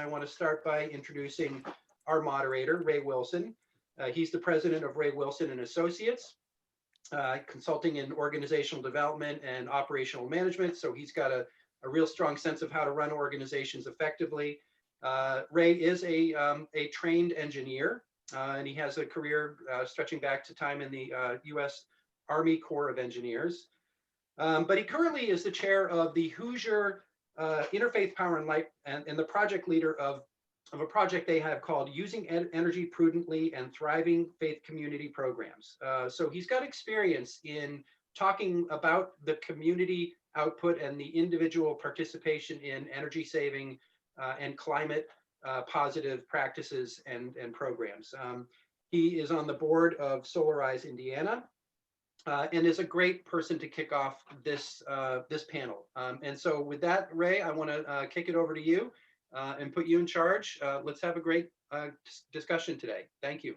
want to start by introducing our moderator, Ray Wilson. He's the president of Ray Wilson and Associates, consulting in organizational development and operational management. So he's got a real strong sense of how to run organizations effectively. Ray is a trained engineer, and he has a career stretching back to time in the U.S. Army Corps of Engineers. But he currently is the chair of the Hoosier Interfaith Power and Light, and the project leader of a project they have called Using Energy Prudently and Thriving Faith Community Programs. So he's got experience in talking about the community output and the individual participation in energy saving and climate positive practices and programs. He is on the board of Solarize Indiana, and is a great person to kick off this this panel. And so with that, Ray, I want to kick it over to you and put you in charge. Let's have a great discussion today. Thank you.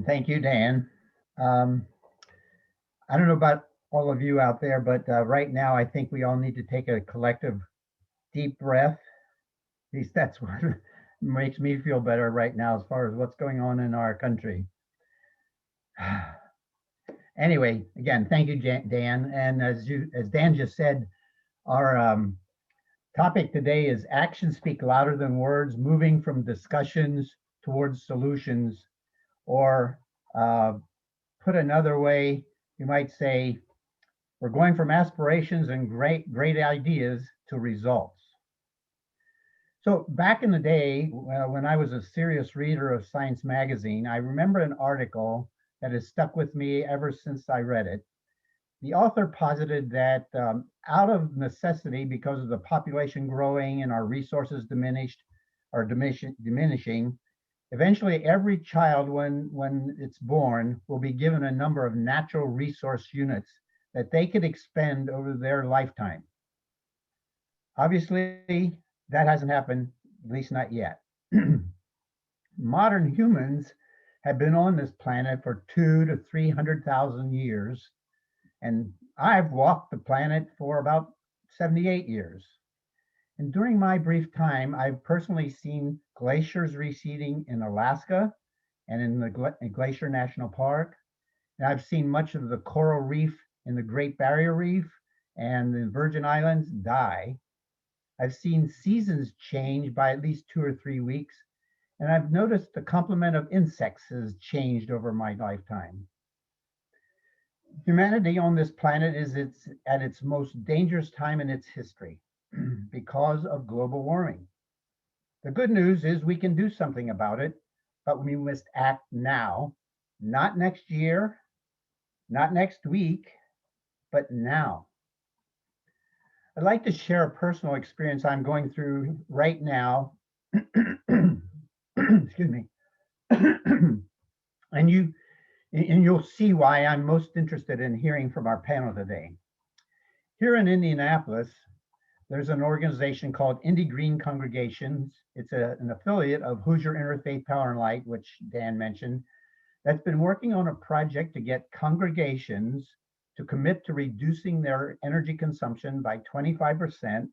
Thank you, Dan. I don't know about all of you out there, but right now I think we all need to take a collective deep breath. At least that's what makes me feel better right now as far as what's going on in our country. Anyway, again, thank you, Dan. And as Dan just said, our topic today is actions speak louder than words, moving from discussions towards solutions, or put another way, you might say, we're going from aspirations and great ideas to results. So back in the day, when I was a serious reader of Science magazine, I remember an article that has stuck with me ever since I read it. The author posited that out of necessity, because of the population growing and our resources diminishing, eventually every child when it's born will be given a number of natural resource units that they could expend over their lifetime. Obviously, that hasn't happened, at least not yet. Modern humans have been on this planet for 200,000 to 300,000 years, and I've walked the planet for about 78 years. And during my brief time, I've personally seen glaciers receding in Alaska and in the Glacier National Park. And I've seen much of the coral reef in the Great Barrier Reef and the Virgin Islands die. I've seen seasons change by at least 2 or 3 weeks. And I've noticed the complement of insects has changed over my lifetime. Humanity on this planet is at its most dangerous time in its history because of global warming. The good news is we can do something about it, but we must act now, not next year, not next week, but now. I'd like to share a personal experience I'm going through right now. Excuse me. and you'll see why I'm most interested in hearing from our panel today. Here in Indianapolis, there's an organization called Indy Green Congregations. It's an affiliate of Hoosier Interfaith Power and Light, which Dan mentioned, that's been working on a project to get congregations to commit to reducing their energy consumption by 25%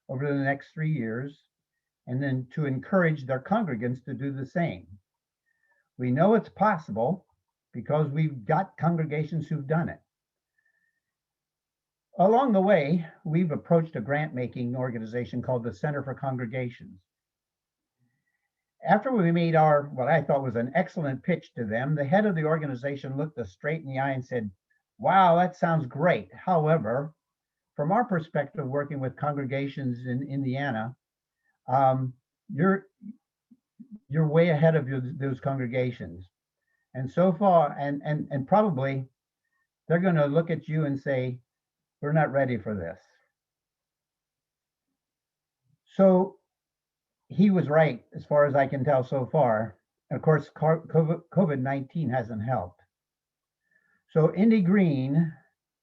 over the next 3 years, and then to encourage their congregants to do the same. We know it's possible because we've got congregations who've done it. Along the way, we've approached a grant-making organization called the Center for Congregations. After we made what I thought was an excellent pitch to them, the head of the organization looked us straight in the eye and said, "Wow, that sounds great. However, from our perspective, working with congregations in Indiana, you're way ahead of those congregations. And so far, and probably they're going to look at you and say, we're not ready for this." So he was right, as far as I can tell so far. Of course, COVID-19 hasn't helped. So Indy Green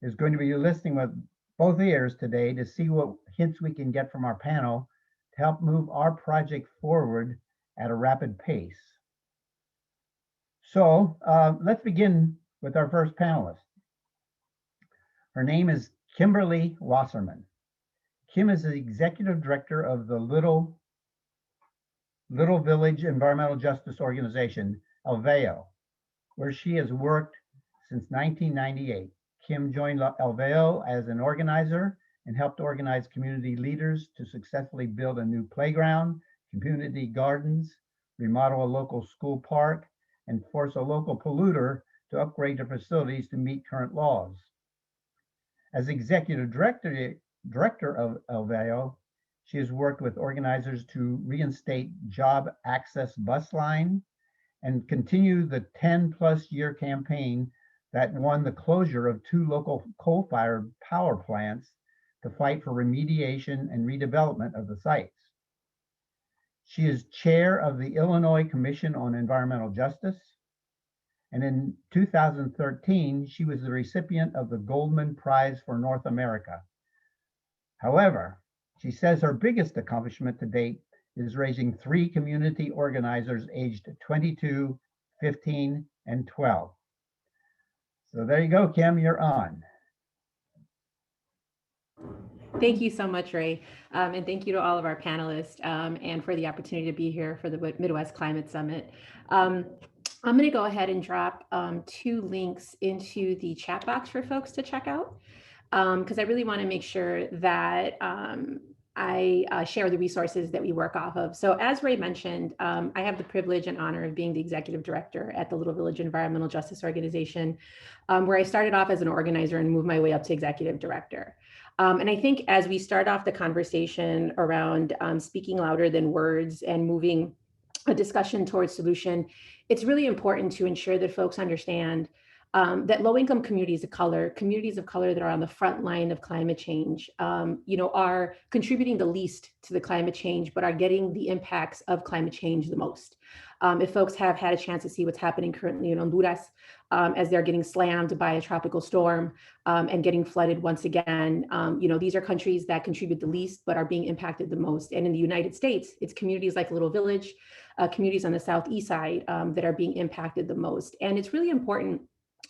is going to be listening with both ears today to see what hints we can get from our panel to help move our project forward at a rapid pace. So let's begin with our first panelist. Her name is Kimberly Wasserman. Kim is the executive director of the Little Little Village Environmental Justice Organization, Alveo, where she has worked since 1998. Kim joined Alveo as an organizer and helped organize community leaders to successfully build a new playground, community gardens, remodel a local school park, and force a local polluter to upgrade their facilities to meet current laws. As executive director of Alveo, she has worked with organizers to reinstate Job Access Bus Line and continue the 10+ year campaign that won the closure of 2 local coal-fired power plants to fight for remediation and redevelopment of the sites. She is chair of the Illinois Commission on Environmental Justice. And in 2013, she was the recipient of the Goldman Prize for North America. However, she says her biggest accomplishment to date is raising 3 community organizers aged 22, 15, and 12. So there you go, Kim, you're on. Thank you so much, Ray. And thank you to all of our panelists and for the opportunity to be here for the Midwest Climate Summit. I'm going to go ahead and drop 2 links into the chat box for folks to check out, because I really want to make sure that I share the resources that we work off of. So as Ray mentioned, I have the privilege and honor of being the executive director at the Little Village Environmental Justice Organization, where I started off as an organizer and moved my way up to executive director. And I think as we start off the conversation around speaking louder than words and moving a discussion towards solution, it's really important to ensure that folks understand that low-income communities of color that are on the front line of climate change, are contributing the least to the climate change, but are getting the impacts of climate change the most. If folks have had a chance to see what's happening currently in Honduras, as they're getting slammed by a tropical storm and getting flooded once again, these are countries that contribute the least, but are being impacted the most. And in the United States, it's communities like Little Village, communities on the Southeast side that are being impacted the most. And it's really important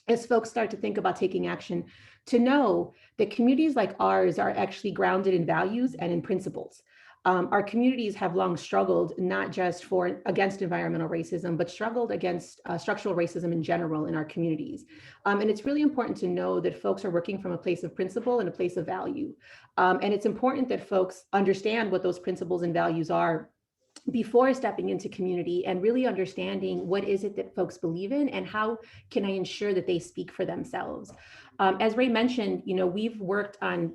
as folks start to think about taking action to know that communities like ours are actually grounded in values and in principles. Our communities have long struggled not just against environmental racism, but struggled against structural racism in general in our communities. And it's really important to know that folks are working from a place of principle and a place of value. And it's important that folks understand what those principles and values are before stepping into community and really understanding what is it that folks believe in and how can I ensure that they speak for themselves. As Ray mentioned, we've worked on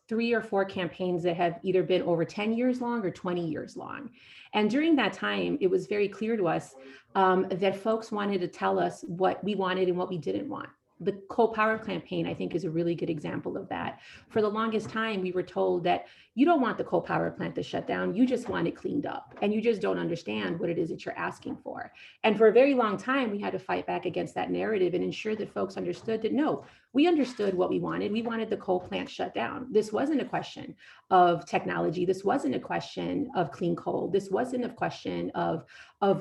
3 or 4 campaigns that have either been over 10 years long or 20 years long. And during that time, it was very clear to us that folks wanted to tell us what we wanted and what we didn't want. The coal power campaign, I think, is a really good example of that. For the longest time, we were told that you don't want the coal power plant to shut down, you just want it cleaned up, and you just don't understand what it is that you're asking for. And for a very long time, we had to fight back against that narrative and ensure that folks understood that, no, we understood what we wanted. We wanted the coal plant shut down. This wasn't a question of technology. This wasn't a question of clean coal. This wasn't a question of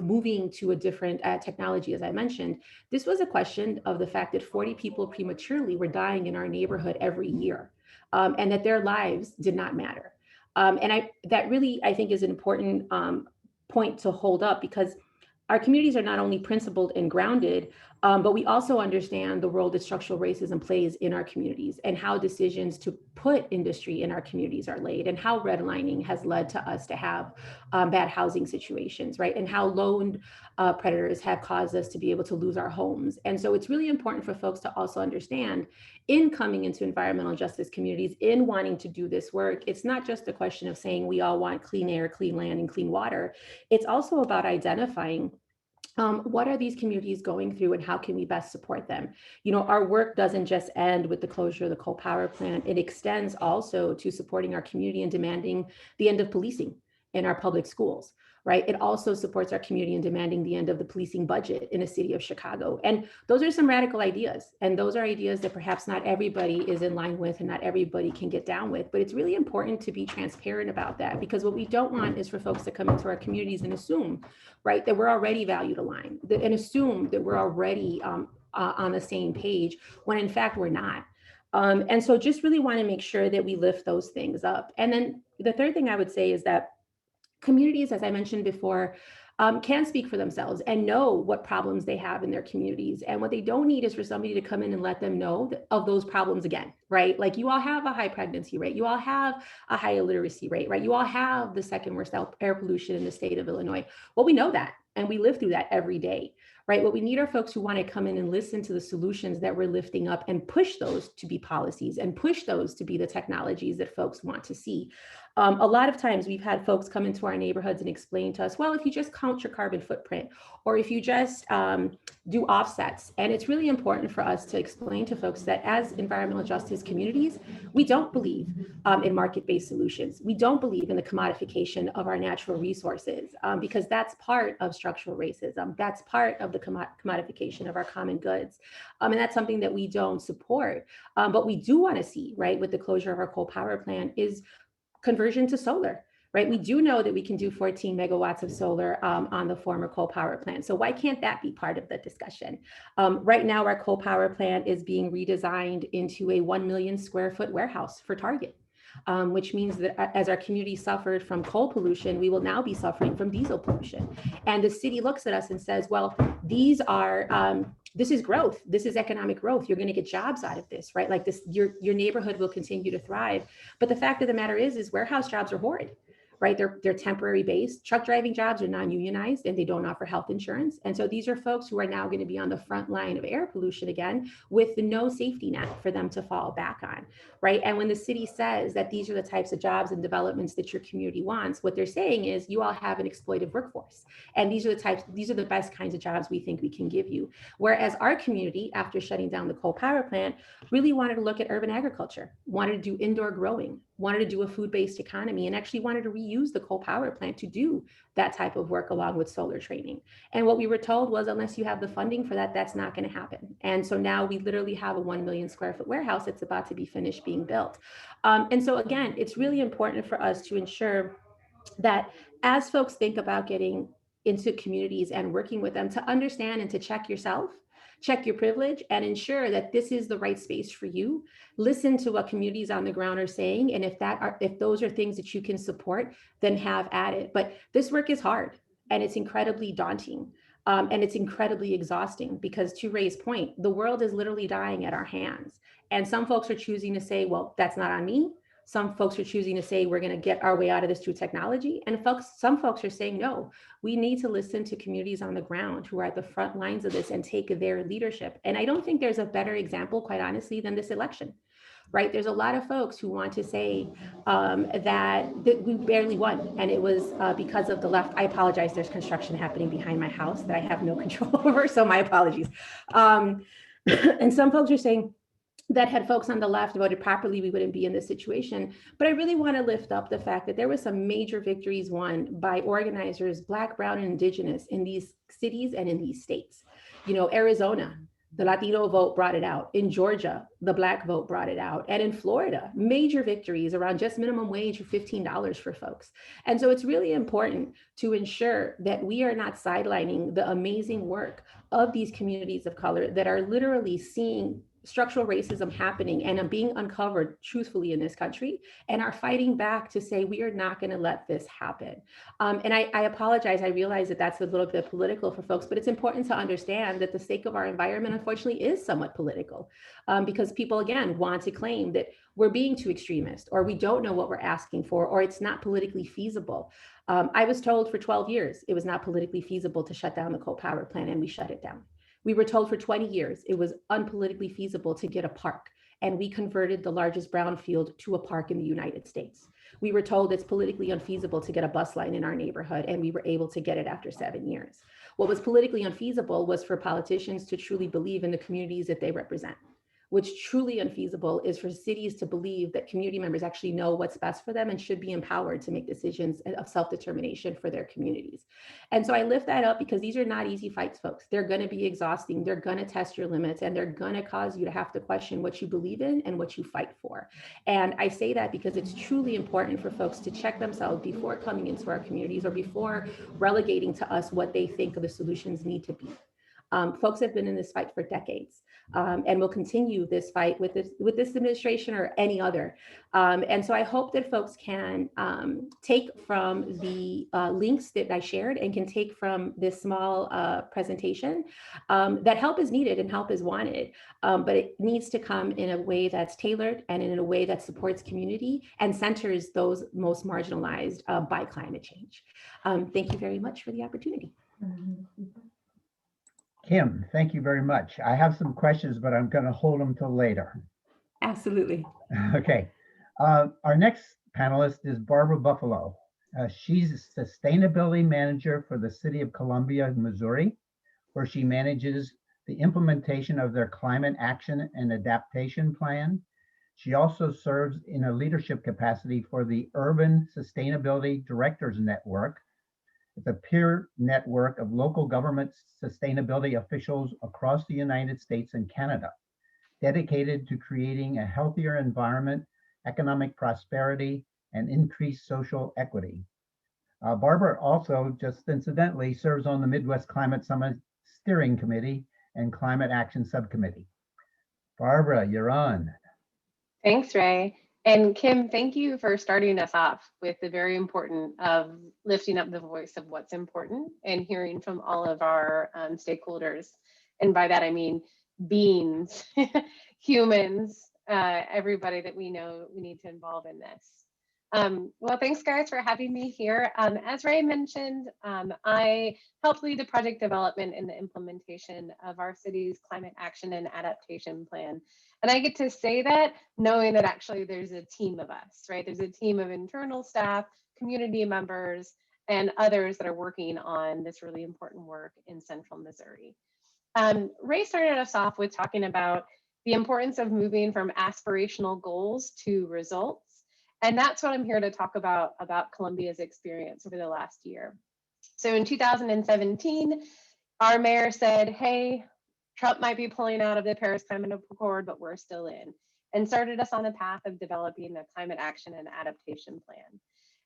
moving to a different technology, as I mentioned. This was a question of the fact that 40 people prematurely were dying in our neighborhood every year, and that their lives did not matter. And that really, I think, is an important point to hold up, because our communities are not only principled and grounded, but we also understand the role that structural racism plays in our communities and how decisions to put industry in our communities are laid, and how redlining has led to us to have bad housing situations, right? And how loan predators have caused us to be able to lose our homes. And so it's really important for folks to also understand, in coming into environmental justice communities, in wanting to do this work, it's not just a question of saying we all want clean air, clean land, and clean water. It's also about identifying what are these communities going through and how can we best support them? Our work doesn't just end with the closure of the coal power plant. It extends also to supporting our community and demanding the end of policing in our public schools, right? It also supports our community in demanding the end of the policing budget in the city of Chicago. And those are some radical ideas. And those are ideas that perhaps not everybody is in line with and not everybody can get down with. But it's really important to be transparent about that, because what we don't want is for folks to come into our communities and assume, right, that we're already valued aligned, and assume that we're already on the same page, when in fact we're not. And so just really want to make sure that we lift those things up. And then the third thing I would say is that communities, as I mentioned before, can speak for themselves and know what problems they have in their communities. And what they don't need is for somebody to come in and let them know of those problems again, right? Like, you all have a high pregnancy rate, you all have a high illiteracy rate, right? You all have the second worst air pollution in the state of Illinois. Well, we know that, and we live through that every day, right? What we need are folks who want to come in and listen to the solutions that we're lifting up and push those to be policies and push those to be the technologies that folks want to see. A lot of times we've had folks come into our neighborhoods and explain to us, well, if you just count your carbon footprint, or if you just do offsets. And it's really important for us to explain to folks that as environmental justice communities, we don't believe in market-based solutions. We don't believe in the commodification of our natural resources, because that's part of structural racism. That's part of the commodification of our common goods. And that's something that we don't support. But we do want to see, right, with the closure of our coal power plant, is conversion to solar, right? We do know that we can do 14 megawatts of solar on the former coal power plant. So why can't that be part of the discussion? Right now, our coal power plant is being redesigned into a 1 million square foot warehouse for Target. Which means that as our community suffered from coal pollution, we will now be suffering from diesel pollution. And the city looks at us and says, well, these are, this is growth. This is economic growth. You're going to get jobs out of this, right? Like this, your neighborhood will continue to thrive. But the fact of the matter is warehouse jobs are horrid, right? They're temporary based. Truck driving jobs are non-unionized and they don't offer health insurance. And so these are folks who are now going to be on the front line of air pollution again, with no safety net for them to fall back on, right? And when the city says that these are the types of jobs and developments that your community wants, what they're saying is you all have an exploitive workforce. And these are the best kinds of jobs we think we can give you. Whereas our community, after shutting down the coal power plant, really wanted to look at urban agriculture, wanted to do indoor growing, wanted to do a food-based economy, and actually wanted to reuse the coal power plant to do that type of work along with solar training. And what we were told was, unless you have the funding for that, that's not going to happen. And so now we literally have a 1 million square foot warehouse that's about to be finished being built. And so again, it's really important for us to ensure that as folks think about getting into communities and working with them, to understand and to check yourself, check your privilege, and ensure that this is the right space for you. Listen to what communities on the ground are saying. And if those are things that you can support, then have at it. But this work is hard and it's incredibly daunting. And it's incredibly exhausting because, to Ray's point, the world is literally dying at our hands. And some folks are choosing to say, well, that's not on me. Some folks are choosing to say, we're going to get our way out of this through technology. And some folks are saying, no, we need to listen to communities on the ground who are at the front lines of this and take their leadership. And I don't think there's a better example, quite honestly, than this election, right? There's a lot of folks who want to say that we barely won. And it was because of the left. I apologize. There's construction happening behind my house that I have no control over. So my apologies. And some folks are saying, that had folks on the left voted properly, we wouldn't be in this situation. But I really want to lift up the fact that there were some major victories won by organizers, Black, Brown, and Indigenous in these cities and in these states. You know, Arizona, the Latino vote brought it out. In Georgia, the Black vote brought it out. And in Florida, major victories around just minimum wage of $15 for folks. And so it's really important to ensure that we are not sidelining the amazing work of these communities of color that are literally seeing structural racism happening and being uncovered truthfully in this country, and are fighting back to say, we are not going to let this happen. And I apologize. I realize that that's a little bit political for folks, but it's important to understand that the sake of our environment, unfortunately, is somewhat political, because people, again, want to claim that we're being too extremist, or we don't know what we're asking for, or it's not politically feasible. I was told for 12 years it was not politically feasible to shut down the coal power plant, and we shut it down. We were told for 20 years it was unpolitically feasible to get a park, and we converted the largest brownfield to a park in the United States. We were told it's politically unfeasible to get a bus line in our neighborhood, and we were able to get it after 7 years. What was politically unfeasible was for politicians to truly believe in the communities that they represent. What's truly unfeasible is for cities to believe that community members actually know what's best for them and should be empowered to make decisions of self-determination for their communities. And so I lift that up because these are not easy fights, folks. They're going to be exhausting. They're going to test your limits, and they're going to cause you to have to question what you believe in and what you fight for. And I say that because it's truly important for folks to check themselves before coming into our communities or before relegating to us what they think the solutions need to be. Folks have been in this fight for decades, and will continue this fight with this administration or any other. And so I hope that folks can take from the links that I shared and can take from this small presentation that help is needed and help is wanted, but it needs to come in a way that's tailored and in a way that supports community and centers those most marginalized by climate change. Thank you very much for the opportunity. Kim, thank you very much. I have some questions, but I'm going to hold them till later. Absolutely. Okay. Our next panelist is Barbara Buffalo. She's a sustainability manager for the city of Columbia, Missouri, where she manages the implementation of their climate action and adaptation plan. She also serves in a leadership capacity for the Urban Sustainability Directors Network. It's a peer network of local government sustainability officials across the United States and Canada, dedicated to creating a healthier environment, economic prosperity, and increased social equity. Barbara also, just incidentally, serves on the Midwest Climate Summit Steering Committee and Climate Action Subcommittee. Barbara, you're on. Thanks, Ray. And Kim, thank you for starting us off with the very important of lifting up the voice of what's important and hearing from all of our stakeholders. And by that, I mean beings, humans, everybody that we know we need to involve in this. Well, thanks guys for having me here. As Ray mentioned, I help lead the project development and the implementation of our city's climate action and adaptation plan. And I get to say that knowing that actually there's a team of us, right? There's a team of internal staff, community members, and others that are working on this really important work in central Missouri. Ray started us off with talking about the importance of moving from aspirational goals to results. And that's what I'm here to talk about Columbia's experience over the last year. So in 2017, our mayor said, hey, Trump might be pulling out of the Paris Climate Accord, but we're still in, and started us on a path of developing a climate action and adaptation plan.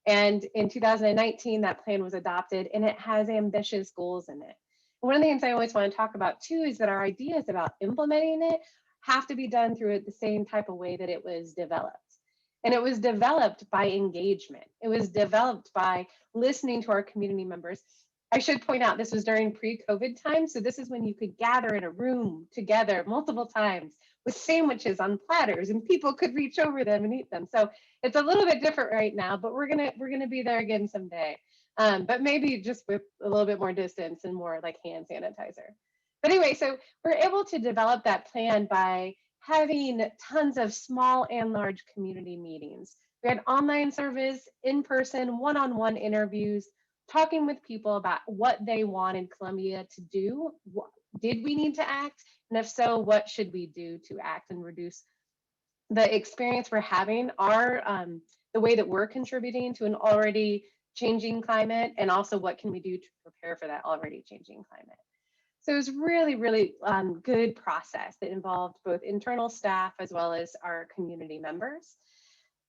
And in 2019, that plan was adopted and it has ambitious goals in it. One of the things I always want to talk about too is that our ideas about implementing it have to be done through it the same type of way that it was developed. And it was developed by engagement. It was developed by listening to our community members. I should point out this was during pre-COVID time. So this is when you could gather in a room together multiple times with sandwiches on platters and people could reach over them and eat them. So it's a little bit different right now, but we're gonna be there again someday. But maybe just with a little bit more distance and more like hand sanitizer. But anyway, so we're able to develop that plan by having tons of small and large community meetings. We had online service, in-person, one-on-one interviews, talking with people about what they wanted Columbia to do. Did we need to act? And if so, what should we do to act and reduce the experience we're having, the way that we're contributing to an already changing climate, and also what can we do to prepare for that already changing climate. So it was really, really good process that involved both internal staff as well as our community members.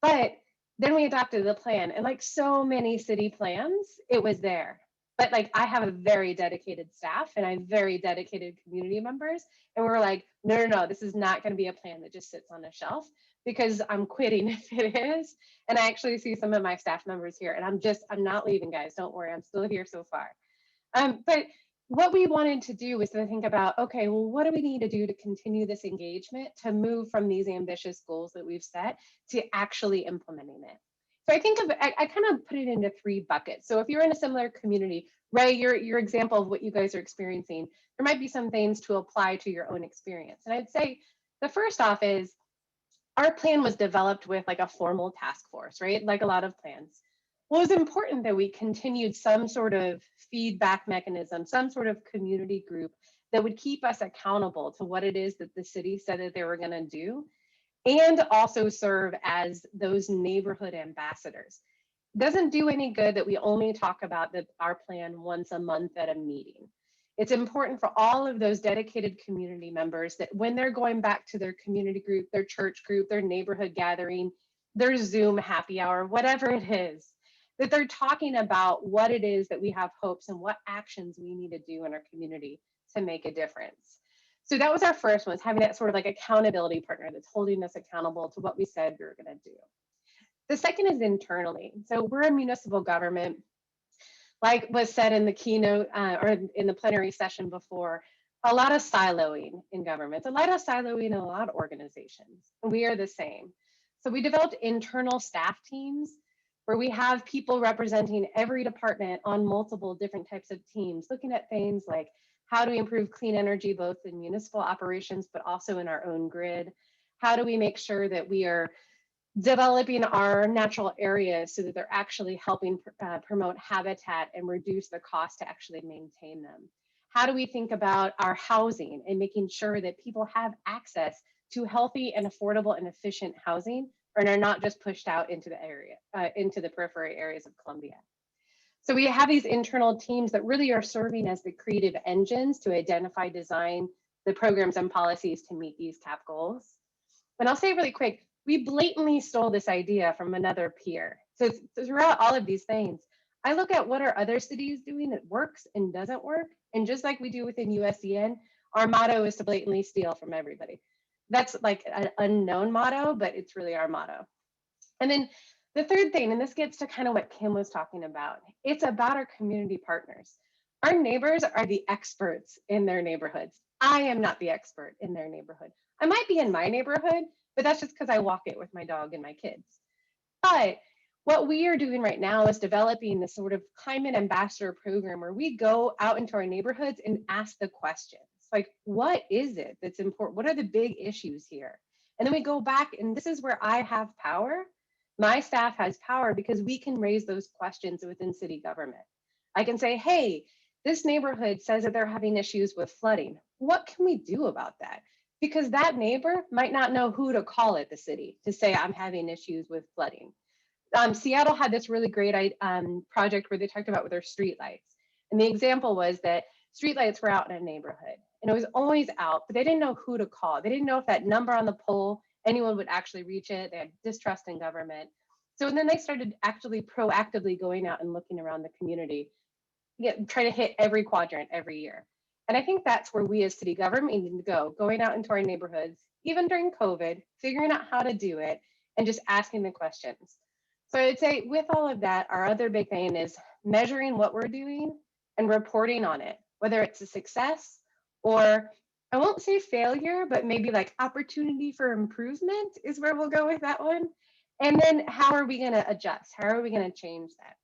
But then we adopted the plan, and like so many city plans, it was there. But like I have a very dedicated staff and I have very dedicated community members. And we were like, no, this is not going to be a plan that just sits on a shelf, because I'm quitting if it is. And I actually see some of my staff members here, and I'm not leaving, guys. Don't worry, I'm still here so far. But what we wanted to do was to think about, okay, well, what do we need to do to continue this engagement, to move from these ambitious goals that we've set to actually implementing it? So I think I kind of put it into 3 buckets. So if you're in a similar community, Ray, your example of what you guys are experiencing, there might be some things to apply to your own experience. And I'd say the first off is our plan was developed with like a formal task force, right? Like a lot of plans. Well, it was important that we continued some sort of feedback mechanism, some sort of community group that would keep us accountable to what it is that the city said that they were going to do, and also serve as those neighborhood ambassadors. It doesn't do any good that we only talk about our plan once a month at a meeting. It's important for all of those dedicated community members that when they're going back to their community group, their church group, their neighborhood gathering, their Zoom happy hour, whatever it is, that they're talking about what it is that we have hopes and what actions we need to do in our community to make a difference. So that was our first one, was having that sort of like accountability partner that's holding us accountable to what we said we were going to do. The second is internally. So we're a municipal government, like was said in the keynote or in the plenary session before, a lot of siloing in governments, a lot of siloing in a lot of organizations. And we are the same. So we developed internal staff teams where we have people representing every department on multiple different types of teams, looking at things like how do we improve clean energy, both in municipal operations, but also in our own grid? How do we make sure that we are developing our natural areas so that they're actually helping promote habitat and reduce the cost to actually maintain them? How do we think about our housing and making sure that people have access to healthy and affordable and efficient housing, and are not just pushed out into the area, into the periphery areas of Columbia? So we have these internal teams that really are serving as the creative engines to identify, design the programs and policies to meet these CAP goals. And I'll say really quick, we blatantly stole this idea from another peer. So throughout all of these things, I look at what are other cities doing that works and doesn't work. And just like we do within USDN, our motto is to blatantly steal from everybody. That's like an unknown motto, but it's really our motto. And then the third thing, and this gets to kind of what Kim was talking about, it's about our community partners. Our neighbors are the experts in their neighborhoods. I am not the expert in their neighborhood. I might be in my neighborhood, but that's just because I walk it with my dog and my kids. But what we are doing right now is developing this sort of climate ambassador program where we go out into our neighborhoods and ask the questions like, what is it that's important? What are the big issues here? And then we go back, and this is where I have power. My staff has power because we can raise those questions within city government. I can say, hey, this neighborhood says that they're having issues with flooding. What can we do about that? Because that neighbor might not know who to call at the city to say, I'm having issues with flooding. Seattle had this really great project where they talked about with their streetlights. And the example was that streetlights were out in a neighborhood and it was always out, but they didn't know who to call. They didn't know if that number on the pole, anyone would actually reach it. They had distrust in government. So then they started actually proactively going out and looking around the community, try to hit every quadrant every year. And I think that's where we as city government need to go, going out into our neighborhoods, even during COVID, figuring out how to do it and just asking the questions. So I'd say with all of that, our other big thing is measuring what we're doing and reporting on it, whether it's a success or I won't say failure, but maybe like opportunity for improvement is where we'll go with that one. And then how are we going to adjust? How are we going to change that?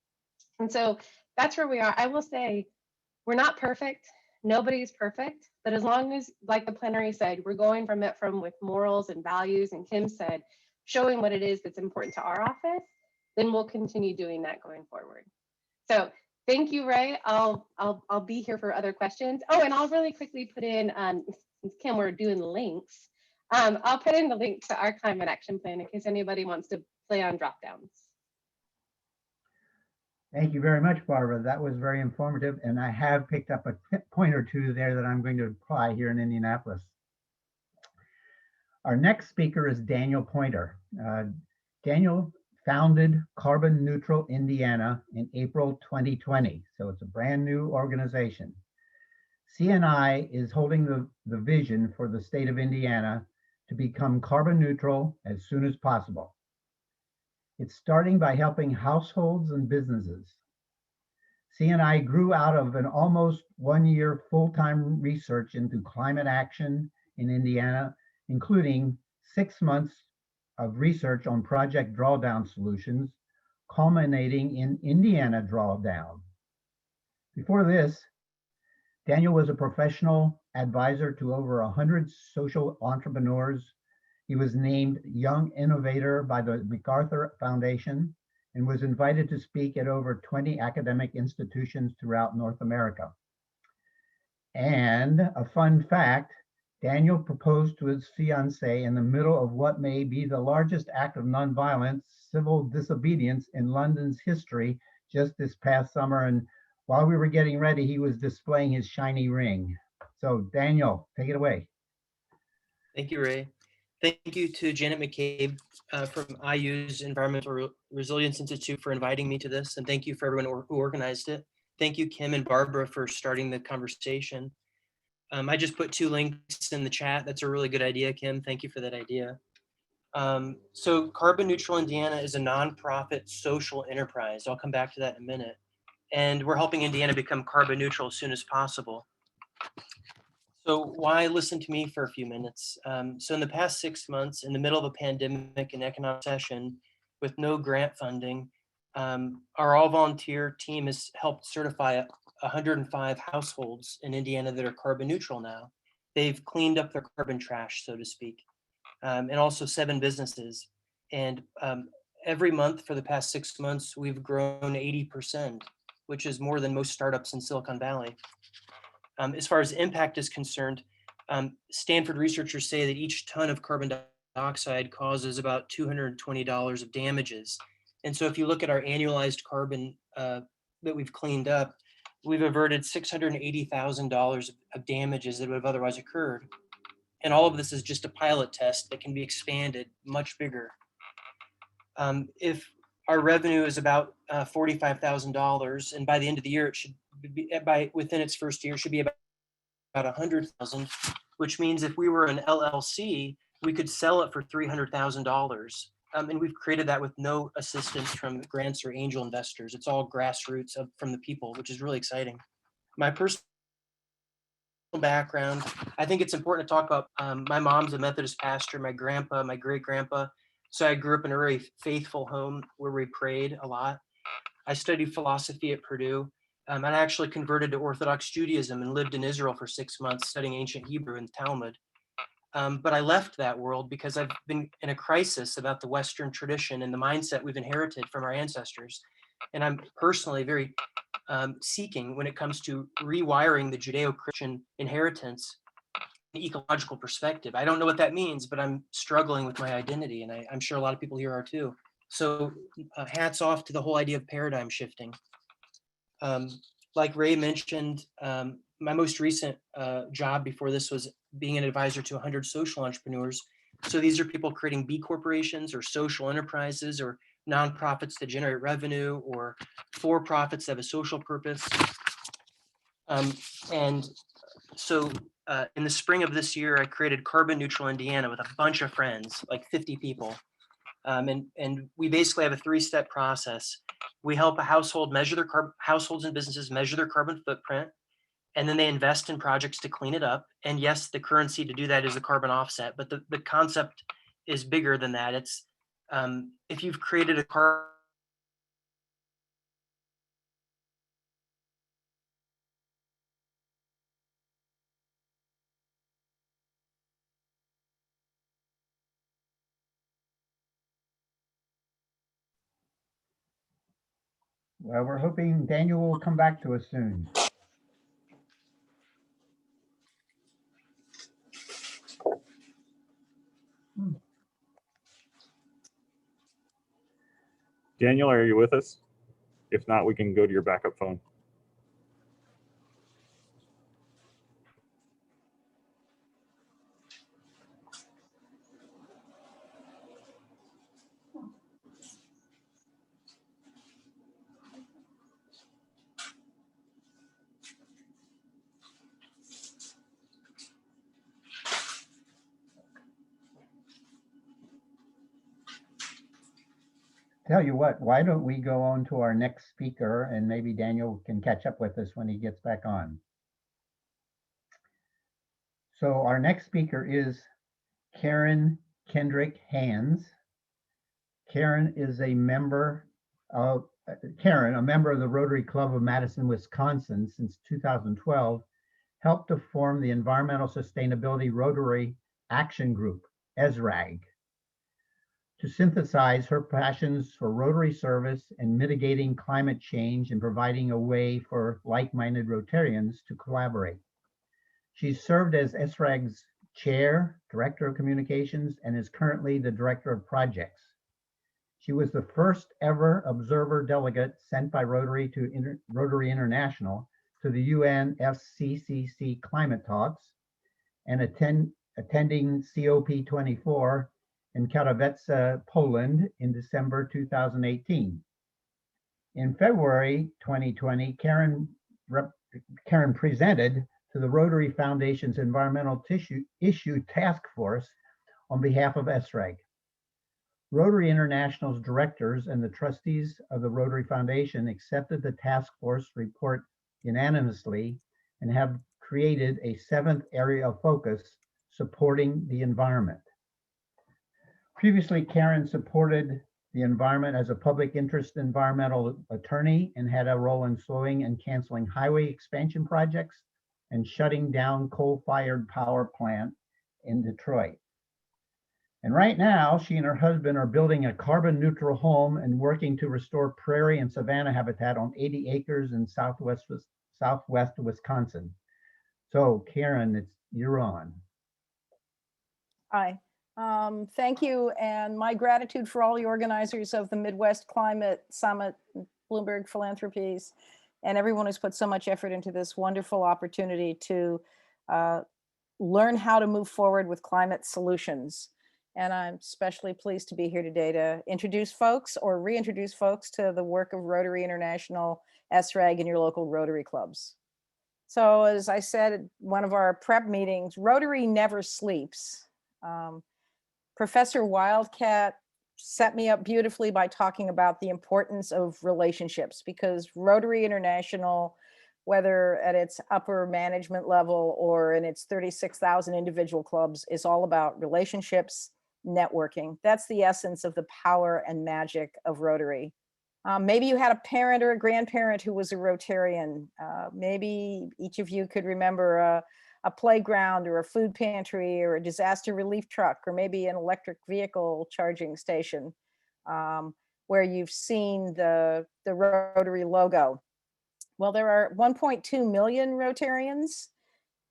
And so that's where we are. I will say we're not perfect. Nobody's perfect, but as long as, like the plenary said, we're going from it with morals and values, and Kim said, showing what it is that's important to our office, then we'll continue doing that going forward. So thank you, Ray. I'll be here for other questions. Oh, and I'll really quickly put in, since Kim, we're doing links. I'll put in the link to our climate action plan in case anybody wants to play on drop downs. Thank you very much, Barbara. That was very informative. And I have picked up a point or two there that I'm going to apply here in Indianapolis. Our next speaker is Danielle Poynter. Danielle founded Carbon Neutral Indiana in April 2020. So it's a brand new organization. CNI is holding the vision for the state of Indiana to become carbon neutral as soon as possible. It's starting by helping households and businesses. CNI grew out of an almost 1 year full-time research into climate action in Indiana, including 6 months of research on project drawdown solutions, culminating in Indiana Drawdown. Before this, Danielle was a professional advisor to over 100 social entrepreneurs. He was named Young Innovator by the MacArthur Foundation and was invited to speak at over 20 academic institutions throughout North America. And a fun fact, Danielle proposed to his fiancée in the middle of what may be the largest act of nonviolent civil disobedience in London's history just this past summer. And while we were getting ready, he was displaying his shiny ring. So Danielle, take it away. Thank you, Ray. Thank you to Janet McCabe from IU's Environmental Resilience Institute for inviting me to this. And thank you for everyone who organized it. Thank you, Kim and Barbara, for starting the conversation. I just put 2 links in the chat. That's a really good idea, Kim. Thank you for that idea. So Carbon Neutral Indiana is a nonprofit social enterprise. I'll come back to that in a minute. And we're helping Indiana become carbon neutral as soon as possible. So why listen to me for a few minutes? So in the past 6 months, in the middle of a pandemic and economic recession with no grant funding, our all-volunteer team has helped certify 105 households in Indiana that are carbon neutral now. They've cleaned up their carbon trash, so to speak, and also 7 businesses. And every month for the past 6 months, we've grown 80%, which is more than most startups in Silicon Valley. As far as impact is concerned, Stanford researchers say that each ton of carbon dioxide causes about $220 of damages. And so if you look at our annualized carbon that we've cleaned up, we've averted $680,000 of damages that would have otherwise occurred. And all of this is just a pilot test that can be expanded much bigger. If our revenue is about $45,000, and by the end of the year, it should be within its first year, should be about 100,000, which means if we were an LLC, we could sell it for $300,000. And we've created that with no assistance from grants or angel investors. It's all grassroots from the people, which is really exciting. My personal background, I think it's important to talk about. My mom's a Methodist pastor, my grandpa, my great grandpa. So I grew up in a very faithful home where we prayed a lot. I studied philosophy at Purdue. And I actually converted to Orthodox Judaism and lived in Israel for 6 months studying ancient Hebrew and Talmud. But I left that world because I've been in a crisis about the Western tradition and the mindset we've inherited from our ancestors. And I'm personally very seeking when it comes to rewiring the Judeo-Christian inheritance in an ecological perspective. I don't know what that means, but I'm struggling with my identity, and I'm sure a lot of people here are too. So hats off to the whole idea of paradigm shifting. Like Ray mentioned, my most recent job before this was being an advisor to 100 social entrepreneurs. So these are people creating B corporations or social enterprises or nonprofits that generate revenue or for-profits that have a social purpose. And so in the spring of this year, I created Carbon Neutral Indiana with a bunch of friends, like 50 people. And we basically have a 3-step process. We help a household measure their households and businesses measure their carbon footprint, and then they invest in projects to clean it up. And yes, the currency to do that is a carbon offset, but the concept is bigger than that. It's if you've created a carbon Well, we're hoping Daniel will come back to us soon. Daniel, are you with us? If not, we can go to your backup phone. Tell you what, why don't we go on to our next speaker, and maybe Daniel can catch up with us when he gets back on. So our next speaker is Karen Kendrick Hands. Karen is a member of the Rotary Club of Madison, Wisconsin since 2012, helped to form the Environmental Sustainability Rotary Action Group, ESRAG, to synthesize her passions for Rotary service and mitigating climate change and providing a way for like-minded Rotarians to collaborate. She's served as ESRAG's chair, director of communications, and is currently the director of projects. She was the first ever observer delegate sent by Rotary to Rotary International to the UNFCCC climate talks and attending COP24 in Katowice, Poland in December 2018. In February 2020, Karen presented to the Rotary Foundation's Environmental Issue Task Force on behalf of SRAG. Rotary International's directors and the trustees of the Rotary Foundation accepted the task force report unanimously and have created a 7th area of focus, supporting the environment. Previously, Karen supported the environment as a public interest environmental attorney and had a role in slowing and canceling highway expansion projects and shutting down coal-fired power plant in Detroit. And right now, she and her husband are building a carbon neutral home and working to restore prairie and savanna habitat on 80 acres in southwest Wisconsin. So Karen, you're on. Hi, thank you. And my gratitude for all the organizers of the Midwest Climate Summit, Bloomberg Philanthropies, and everyone who's put so much effort into this wonderful opportunity to learn how to move forward with climate solutions. And I'm especially pleased to be here today to introduce folks or reintroduce folks to the work of Rotary International, SRAG, and your local Rotary clubs. So as I said at one of our prep meetings, Rotary never sleeps. Professor Wildcat set me up beautifully by talking about the importance of relationships, because Rotary International, whether at its upper management level or in its 36,000 individual clubs, is all about relationships, networking. That's the essence of the power and magic of Rotary. Maybe you had a parent or a grandparent who was a Rotarian. Maybe each of you could remember a playground or a food pantry or a disaster relief truck, or maybe an electric vehicle charging station where you've seen the Rotary logo. Well, there are 1.2 million Rotarians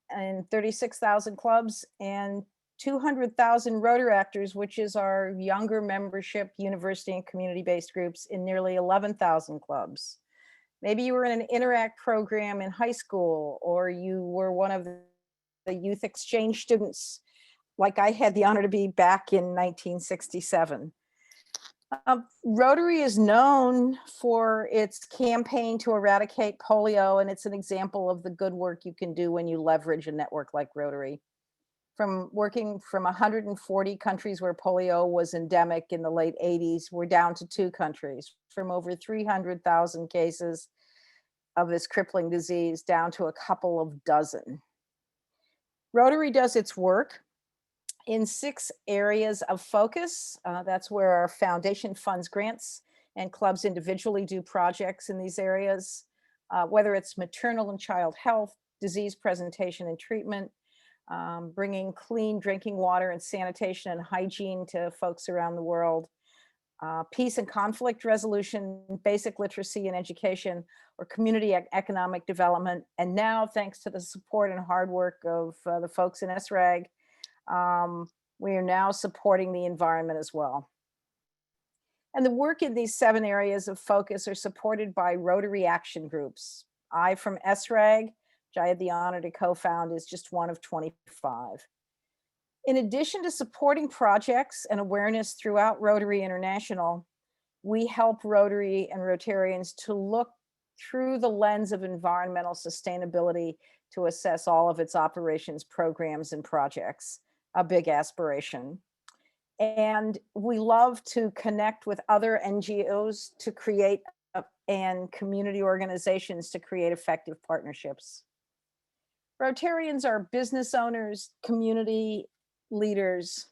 and 36,000 clubs and 200,000 Rotaractors, which is our younger membership university and community-based groups in nearly 11,000 clubs. Maybe you were in an Interact program in high school, or you were one of the youth exchange students, like I had the honor to be back in 1967. Rotary is known for its campaign to eradicate polio, and it's an example of the good work you can do when you leverage a network like Rotary. From working from 140 countries where polio was endemic in the late 80s, we're down to 2 countries. From over 300,000 cases of this crippling disease down to a couple of dozen. Rotary does its work in 6 areas of focus. That's where our foundation funds grants, and clubs individually do projects in these areas, whether it's maternal and child health, disease presentation and treatment, bringing clean drinking water and sanitation and hygiene to folks around the world, peace and conflict resolution, basic literacy and education, or community economic development. And now, thanks to the support and hard work of the folks in SRAG, we are now supporting the environment as well. And the work in these 7 areas of focus are supported by Rotary action groups. I, from SRAG, which I had the honor to co-found, is just one of 25. In addition to supporting projects and awareness throughout Rotary International, we help Rotary and Rotarians to look through the lens of environmental sustainability to assess all of its operations, programs, and projects, a big aspiration. And we love to connect with other NGOs to create and community organizations to create effective partnerships. Rotarians are business owners, community leaders,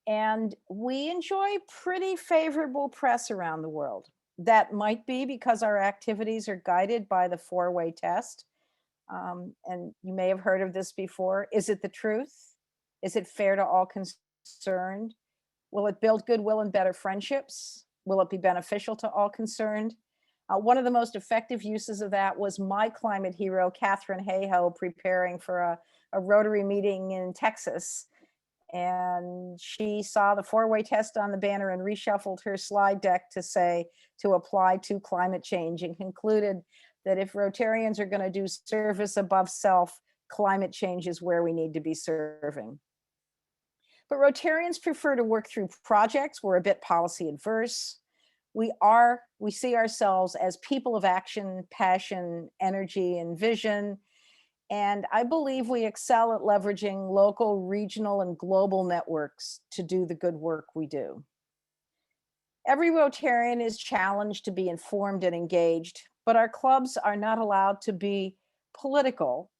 and we enjoy pretty favorable press around the world. That might be because our activities are guided by the 4-way test. And you may have heard of this before. Is it the truth? Is it fair to all concerned? Will it build goodwill and better friendships? Will it be beneficial to all concerned? One of the most effective uses of that was my climate hero, Catherine Hayhoe, preparing for a Rotary meeting in Texas. And she saw the 4-way test on the banner and reshuffled her slide deck to say to apply to climate change, and concluded that if Rotarians are going to do service above self, climate change is where we need to be serving. But Rotarians prefer to work through projects. We're a bit policy adverse. We see ourselves as people of action, passion, energy, and vision. And I believe we excel at leveraging local, regional, and global networks to do the good work we do. Every Rotarian is challenged to be informed and engaged, but our clubs are not allowed to be political.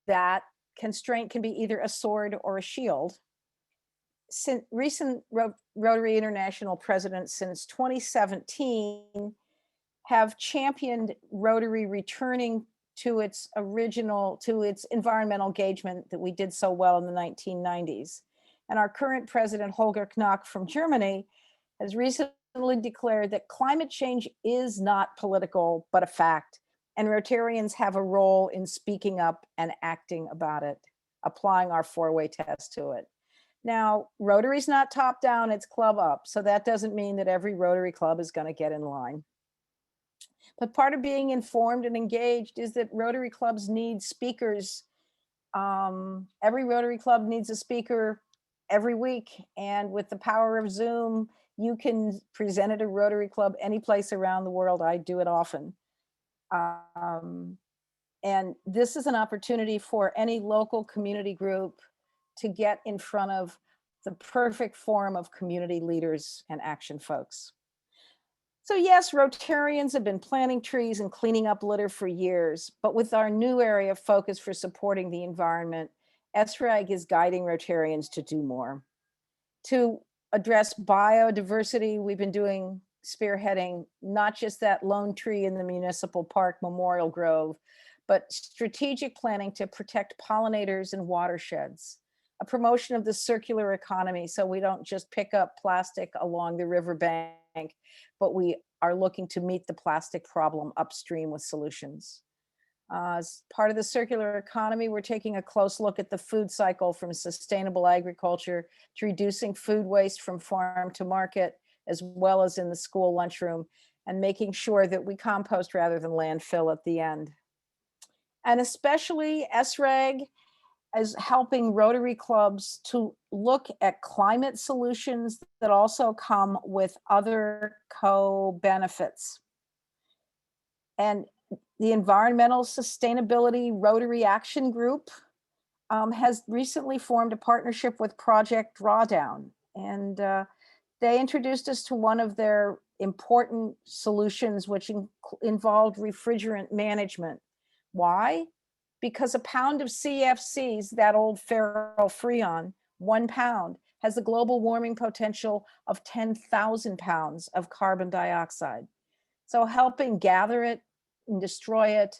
That constraint can be either a sword or a shield. Since recent Rotary International presidents since 2017 have championed Rotary returning to its environmental engagement that we did so well in the 1990s. And our current president, Holger Knock from Germany, has recently declared that climate change is not political, but a fact. And Rotarians have a role in speaking up and acting about it, applying our four-way test to it. Now, Rotary's not top down, it's club up. So that doesn't mean that every Rotary club is going to get in line. But part of being informed and engaged is that Rotary clubs need speakers. Every Rotary club needs a speaker every week. And with the power of Zoom, you can present at a Rotary club any place around the world. I do it often. And this is an opportunity for any local community group to get in front of the perfect forum of community leaders and action folks. So yes, Rotarians have been planting trees and cleaning up litter for years, but with our new area of focus for supporting the environment, SRAG is guiding Rotarians to do more. To address biodiversity, we've been spearheading not just that lone tree in the municipal park Memorial Grove, but strategic planning to protect pollinators and watersheds, a promotion of the circular economy so we don't just pick up plastic along the riverbank, but we are looking to meet the plastic problem upstream with solutions. As part of the circular economy, we're taking a close look at the food cycle from sustainable agriculture to reducing food waste from farm to market, as well as in the school lunchroom, and making sure that we compost rather than landfill at the end. And especially SRAG is helping Rotary clubs to look at climate solutions that also come with other co-benefits. And the Environmental Sustainability Rotary Action Group has recently formed a partnership with Project Drawdown. And they introduced us to one of their important solutions, which involved refrigerant management. Why? Because a pound of CFCs, that old ferrofreon, 1 pound, has a global warming potential of 10,000 pounds of carbon dioxide. So helping gather it and destroy it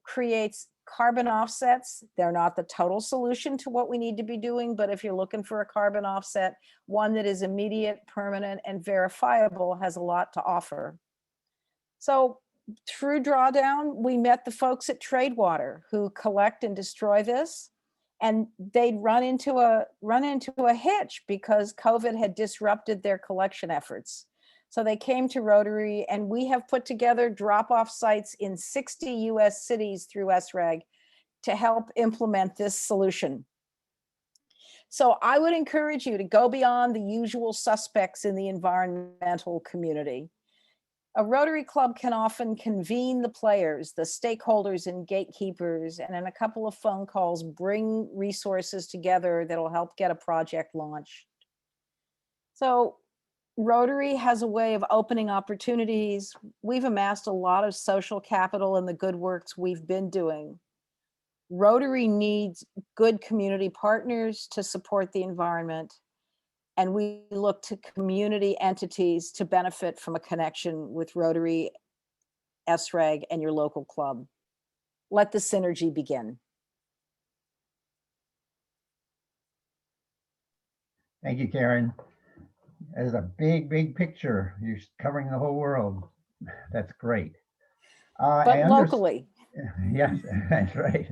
creates carbon offsets. They're not the total solution to what we need to be doing, but if you're looking for a carbon offset, one that is immediate, permanent, and verifiable has a lot to offer. So through Drawdown, we met the folks at Tradewater who collect and destroy this, and they'd run into a hitch because COVID had disrupted their collection efforts. So they came to Rotary, and we have put together drop-off sites in 60 US cities through SRAG to help implement this solution. So I would encourage you to go beyond the usual suspects in the environmental community. A Rotary club can often convene the players, the stakeholders and gatekeepers, and in a couple of phone calls, bring resources together that'll help get a project launched. So Rotary has a way of opening opportunities. We've amassed a lot of social capital in the good works we've been doing. Rotary needs good community partners to support the environment. And we look to community entities to benefit from a connection with Rotary, SRAG, and your local club. Let the synergy begin. Thank you, Karen. That is a big, big picture. You're covering the whole world. That's great. But locally. Yes, that's right.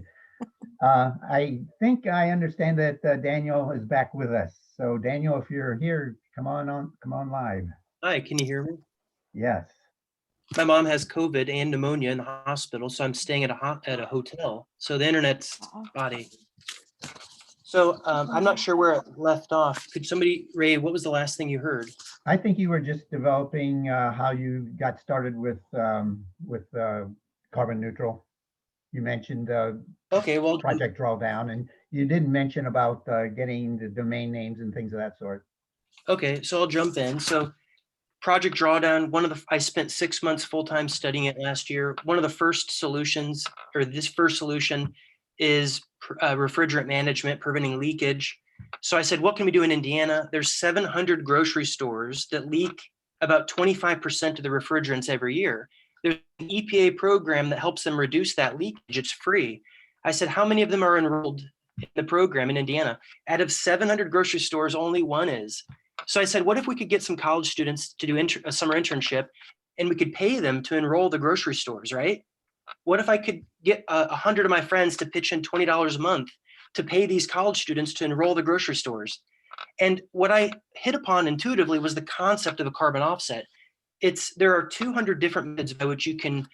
I think I understand that Daniel is back with us. So Daniel, if you're here, come on live. Hi, can you hear me? Yes. My mom has COVID and pneumonia in the hospital, so I'm staying at a hotel. So the internet's spotty. So I'm not sure where it left off. Could somebody, Ray, what was the last thing you heard? I think you were just developing how you got started with carbon neutral. You mentioned Okay, well, Project Drawdown, and you didn't mention about getting the domain names and things of that sort. okay, so I'll jump in. So Project Drawdown, I spent 6 months full-time studying it last year. One of the first solutions, or this first solution, is refrigerant management, preventing leakage. So I said, what can we do in Indiana? There's 700 grocery stores that leak about 25% of the refrigerants every year. There's an EPA program that helps them reduce that leakage. It's free. I said, how many of them are enrolled in the program in Indiana? Out of 700 grocery stores, only one is. So I said, what if we could get some college students to do a summer internship and we could pay them to enroll the grocery stores, right? What if I could get 100 of my friends to pitch in $20 a month to pay these college students to enroll the grocery stores? And what I hit upon intuitively was the concept of a carbon offset. There are 200 different methods by which you can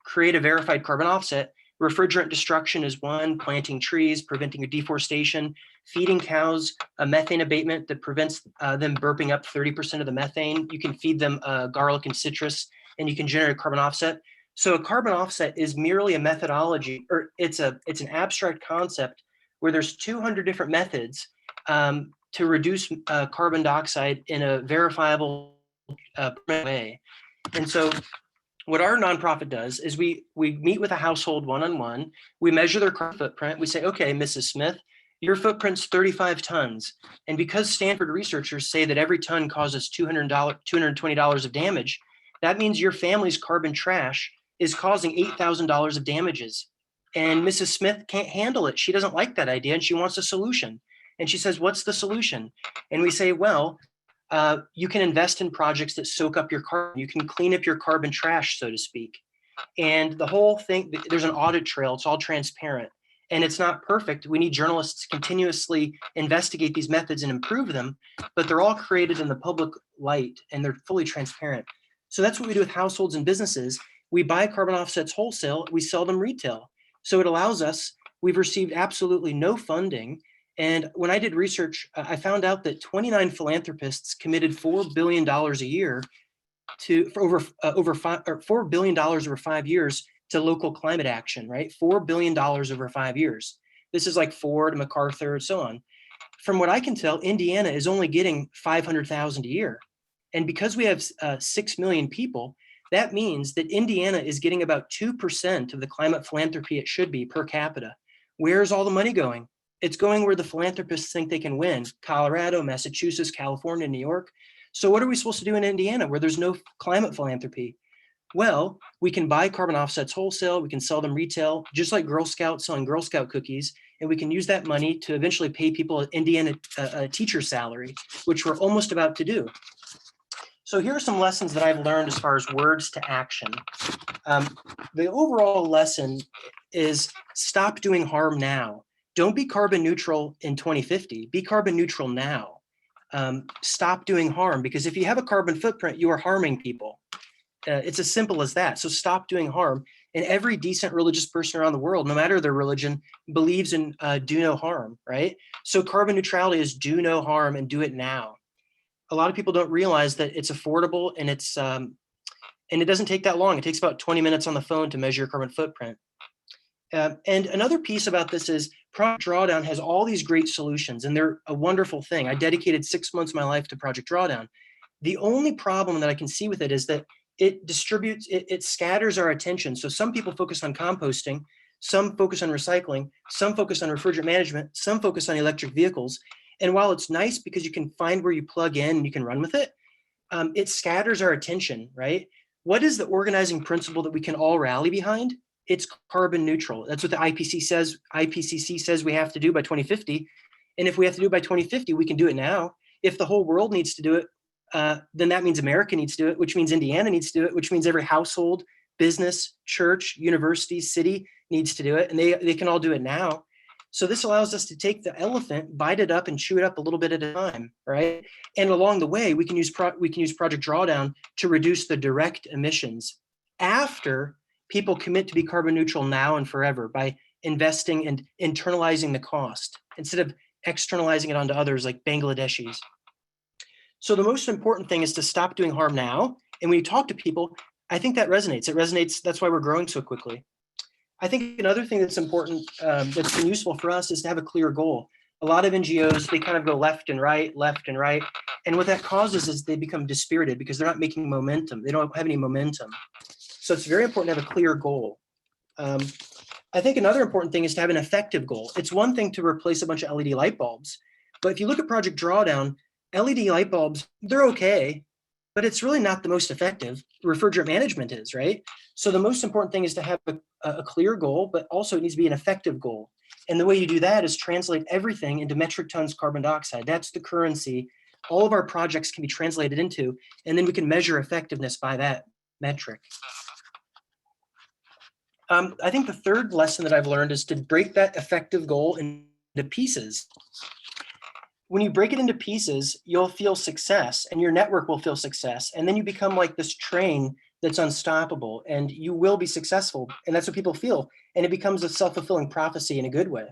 create a verified carbon offset. Refrigerant destruction is one, planting trees, preventing deforestation, feeding cows, a methane abatement that prevents them burping up 30% of the methane. You can feed them garlic and citrus, and you can generate a carbon offset. So a carbon offset is merely a methodology, or it's an abstract concept where there's 200 different methods to reduce carbon dioxide in a verifiable way. And so what our nonprofit does is we meet with a household one-on-one. We measure their carbon footprint. We say, okay, Mrs. Smith, your footprint's 35 tons. And because Stanford researchers say that every ton causes $220 of damage, that means your family's carbon trash is causing $8,000 of damages. And Mrs. Smith can't handle it. She doesn't like that idea and she wants a solution. And she says, what's the solution? And we say, well, you can invest in projects that soak up your carbon. You can clean up your carbon trash, so to speak. And the whole thing, there's an audit trail. It's all transparent. And it's not perfect. We need journalists to continuously investigate these methods and improve them, but they're all created in the public light and they're fully transparent. So that's what we do with households and businesses. We buy carbon offsets wholesale, we sell them retail. So it allows us, we've received absolutely no funding. And when I did research, I found out that 29 philanthropists committed $4 billion a year for $4 billion over 5 years to local climate action, right? $4 billion over 5 years. This is like Ford, MacArthur, and so on. From what I can tell, Indiana is only getting 500,000 a year. And because we have 6 million people, that means that Indiana is getting about 2% of the climate philanthropy it should be per capita. Where's all the money going? It's going where the philanthropists think they can win: Colorado, Massachusetts, California, New York. So what are we supposed to do in Indiana where there's no climate philanthropy? Well, we can buy carbon offsets wholesale, we can sell them retail, just like Girl Scouts selling Girl Scout cookies, and we can use that money to eventually pay people an Indiana teacher salary, which we're almost about to do. So here are some lessons that I've learned as far as words to action. The overall lesson is stop doing harm now. Don't be carbon neutral in 2050, be carbon neutral now. Stop doing harm, because if you have a carbon footprint, you are harming people. It's as simple as that. So stop doing harm. And every decent religious person around the world, no matter their religion, believes in do no harm, right? So carbon neutrality is do no harm and do it now. A lot of people don't realize that it's affordable and it doesn't take that long. It takes about 20 minutes on the phone to measure your carbon footprint. And another piece about this is Project Drawdown has all these great solutions and they're a wonderful thing. I dedicated 6 months of my life to Project Drawdown. The only problem that I can see with it is that it scatters our attention. So some people focus on composting, some focus on recycling, some focus on refrigerant management, some focus on electric vehicles. And while it's nice because you can find where you plug in and you can run with it, it scatters our attention, right? What is the organizing principle that we can all rally behind? It's carbon neutral. That's what the IPCC says we have to do by 2050. And if we have to do it by 2050, we can do it now. If the whole world needs to do it, then that means America needs to do it, which means Indiana needs to do it, which means every household, business, church, university, city needs to do it. And they can all do it now. So this allows us to take the elephant, bite it up and chew it up a little bit at a time, right? And along the way, we can use Project Drawdown to reduce the direct emissions after people commit to be carbon neutral now and forever by investing and internalizing the cost instead of externalizing it onto others like Bangladeshis. So the most important thing is to stop doing harm now. And when you talk to people, I think that resonates. It resonates. That's why we're growing so quickly. I think another thing that's important, that's been useful for us, is to have a clear goal. A lot of NGOs, they kind of go left and right. And what that causes is they become dispirited because they're not making momentum. They don't have any momentum. So it's very important to have a clear goal. I think another important thing is to have an effective goal. It's one thing to replace a bunch of LED light bulbs, but if you look at Project Drawdown, LED light bulbs, they're okay, but it's really not the most effective. Refrigerant management is, right? So the most important thing is to have a clear goal, but also it needs to be an effective goal. And the way you do that is translate everything into metric tons carbon dioxide. That's the currency all of our projects can be translated into, and then we can measure effectiveness by that metric. I think the third lesson that I've learned is to break that effective goal into pieces. When you break it into pieces, you'll feel success and your network will feel success. And then you become like this train that's unstoppable and you will be successful. And that's what people feel. And it becomes a self-fulfilling prophecy in a good way.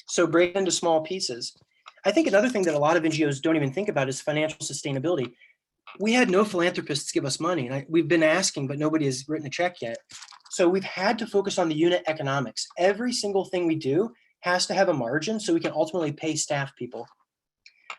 So break it into small pieces. I think another thing that a lot of NGOs don't even think about is financial sustainability. We had no philanthropists give us money. And we've been asking, but nobody has written a check yet. So we've had to focus on the unit economics. Every single thing we do has to have a margin so we can ultimately pay staff people.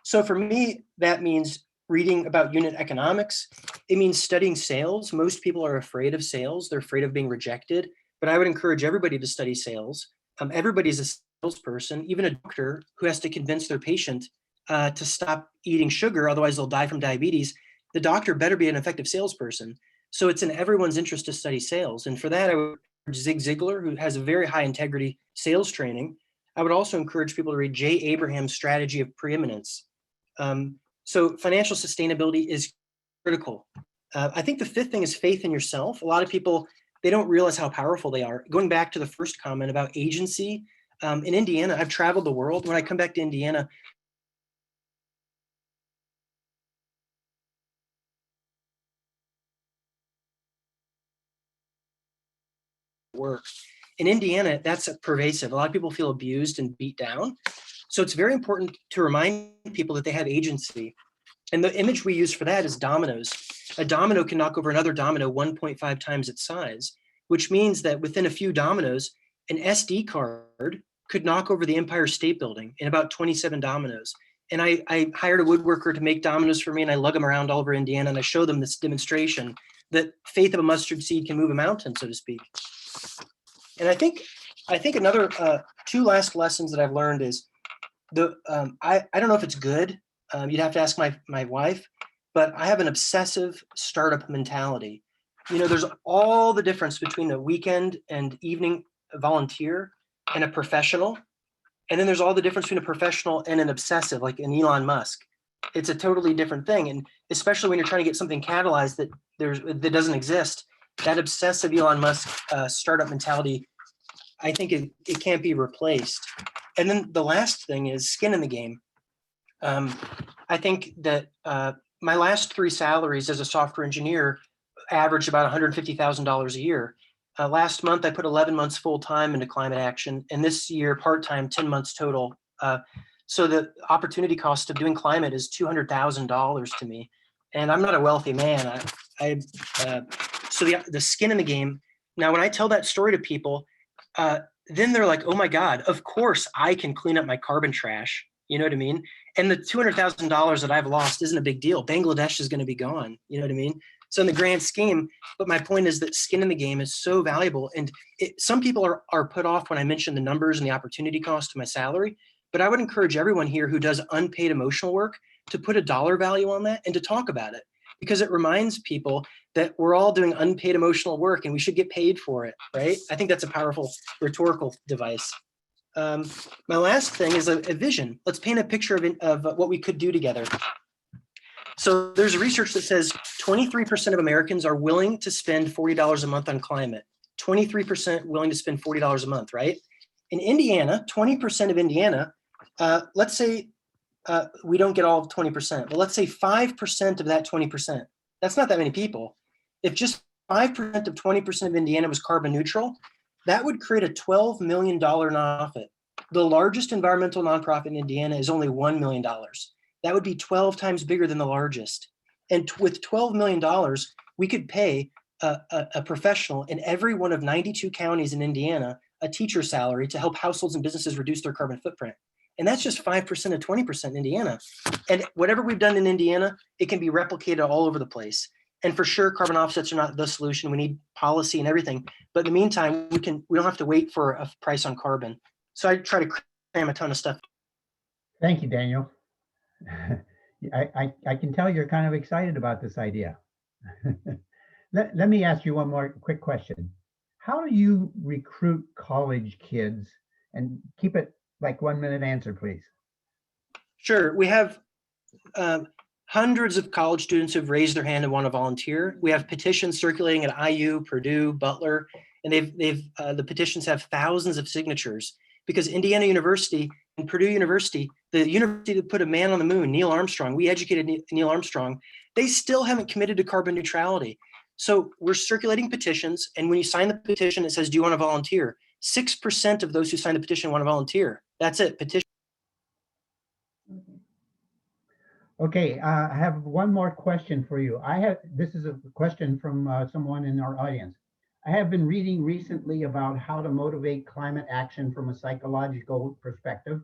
So for me, that means reading about unit economics. It means studying sales. Most people are afraid of sales. They're afraid of being rejected. But I would encourage everybody to study sales. Everybody's a salesperson, even a doctor who has to convince their patient to stop eating sugar, otherwise they'll die from diabetes. The doctor better be an effective salesperson. So it's in everyone's interest to study sales. And for that, I would encourage Zig Ziglar, who has a very high integrity sales training. I would also encourage people to read Jay Abraham's Strategy of Preeminence. So financial sustainability is critical. I think the fifth thing is faith in yourself. A lot of people, they don't realize how powerful they are. Going back to the first comment about agency, in Indiana, I've traveled the world. When I come back to Indiana, work. In Indiana, that's pervasive. A lot of people feel abused and beat down. So it's very important to remind people that they have agency. And the image we use for that is dominoes. A domino can knock over another domino 1.5 times its size, which means that within a few dominoes, an SD card could knock over the Empire State Building in about 27 dominoes. And I hired a woodworker to make dominoes for me, and I lug them around all over Indiana, and I show them this demonstration that faith of a mustard seed can move a mountain, so to speak. And I think another two last lessons that I've learned is I don't know if it's good. You'd have to ask my wife, but I have an obsessive startup mentality. You know, there's all the difference between a weekend and evening volunteer and a professional. And then there's all the difference between a professional and an obsessive, like an Elon Musk. It's a totally different thing. And especially when you're trying to get something catalyzed that doesn't exist, that obsessive Elon Musk startup mentality, I think it can't be replaced. And then the last thing is skin in the game. I think that my last three salaries as a software engineer averaged about $150,000 a year. Last month, I put 11 months full-time into climate action, and this year, part-time, 10 months total. So the opportunity cost of doing climate is $200,000 to me. And I'm not a wealthy man. So the skin in the game. Now, when I tell that story to people, then they're like, oh my God, of course I can clean up my carbon trash. You know what I mean? And the $200,000 that I've lost isn't a big deal. Bangladesh is going to be gone. You know what I mean? So in the grand scheme, but my point is that skin in the game is so valuable. And some people are put off when I mention the numbers and the opportunity cost of my salary. But I would encourage everyone here who does unpaid emotional work to put a dollar value on that and to talk about it, because it reminds people that we're all doing unpaid emotional work and we should get paid for it, right? I think that's a powerful rhetorical device. My last thing is a vision. Let's paint a picture of what we could do together. So there's research that says 23% of Americans are willing to spend $40 a month on climate. 23% willing to spend $40 a month, right? In Indiana, 20% of Indiana, let's say we don't get all of 20%, but let's say 5% of that 20%. That's not that many people. If just 5% of 20% of Indiana was carbon neutral, that would create a $12 million nonprofit. The largest environmental nonprofit in Indiana is only $1 million. That would be 12 times bigger than the largest. And with $12 million, we could pay a professional in every one of 92 counties in Indiana a teacher salary to help households and businesses reduce their carbon footprint. And that's just 5% of 20% in Indiana. And whatever we've done in Indiana, it can be replicated all over the place. And for sure, carbon offsets are not the solution. We need policy and everything. But in the meantime, we don't have to wait for a price on carbon. So I try to cram a ton of stuff. Thank you, Daniel. I can tell you're kind of excited about this idea. Let me ask you one more quick question. How do you recruit college kids? And keep it like 1 minute answer, please. Sure. We have hundreds of college students who've raised their hand and want to volunteer. We have petitions circulating at IU, Purdue, Butler, and the petitions have thousands of signatures because Indiana University and Purdue University, the university that put a man on the moon, Neil Armstrong, we educated Neil Armstrong, they still haven't committed to carbon neutrality. So we're circulating petitions, and when you sign the petition, it says, do you want to volunteer? 6% of those who sign the petition want to volunteer. That's it, petition. Okay, I have one more question for you. This is a question from someone in our audience. I have been reading recently about how to motivate climate action from a psychological perspective.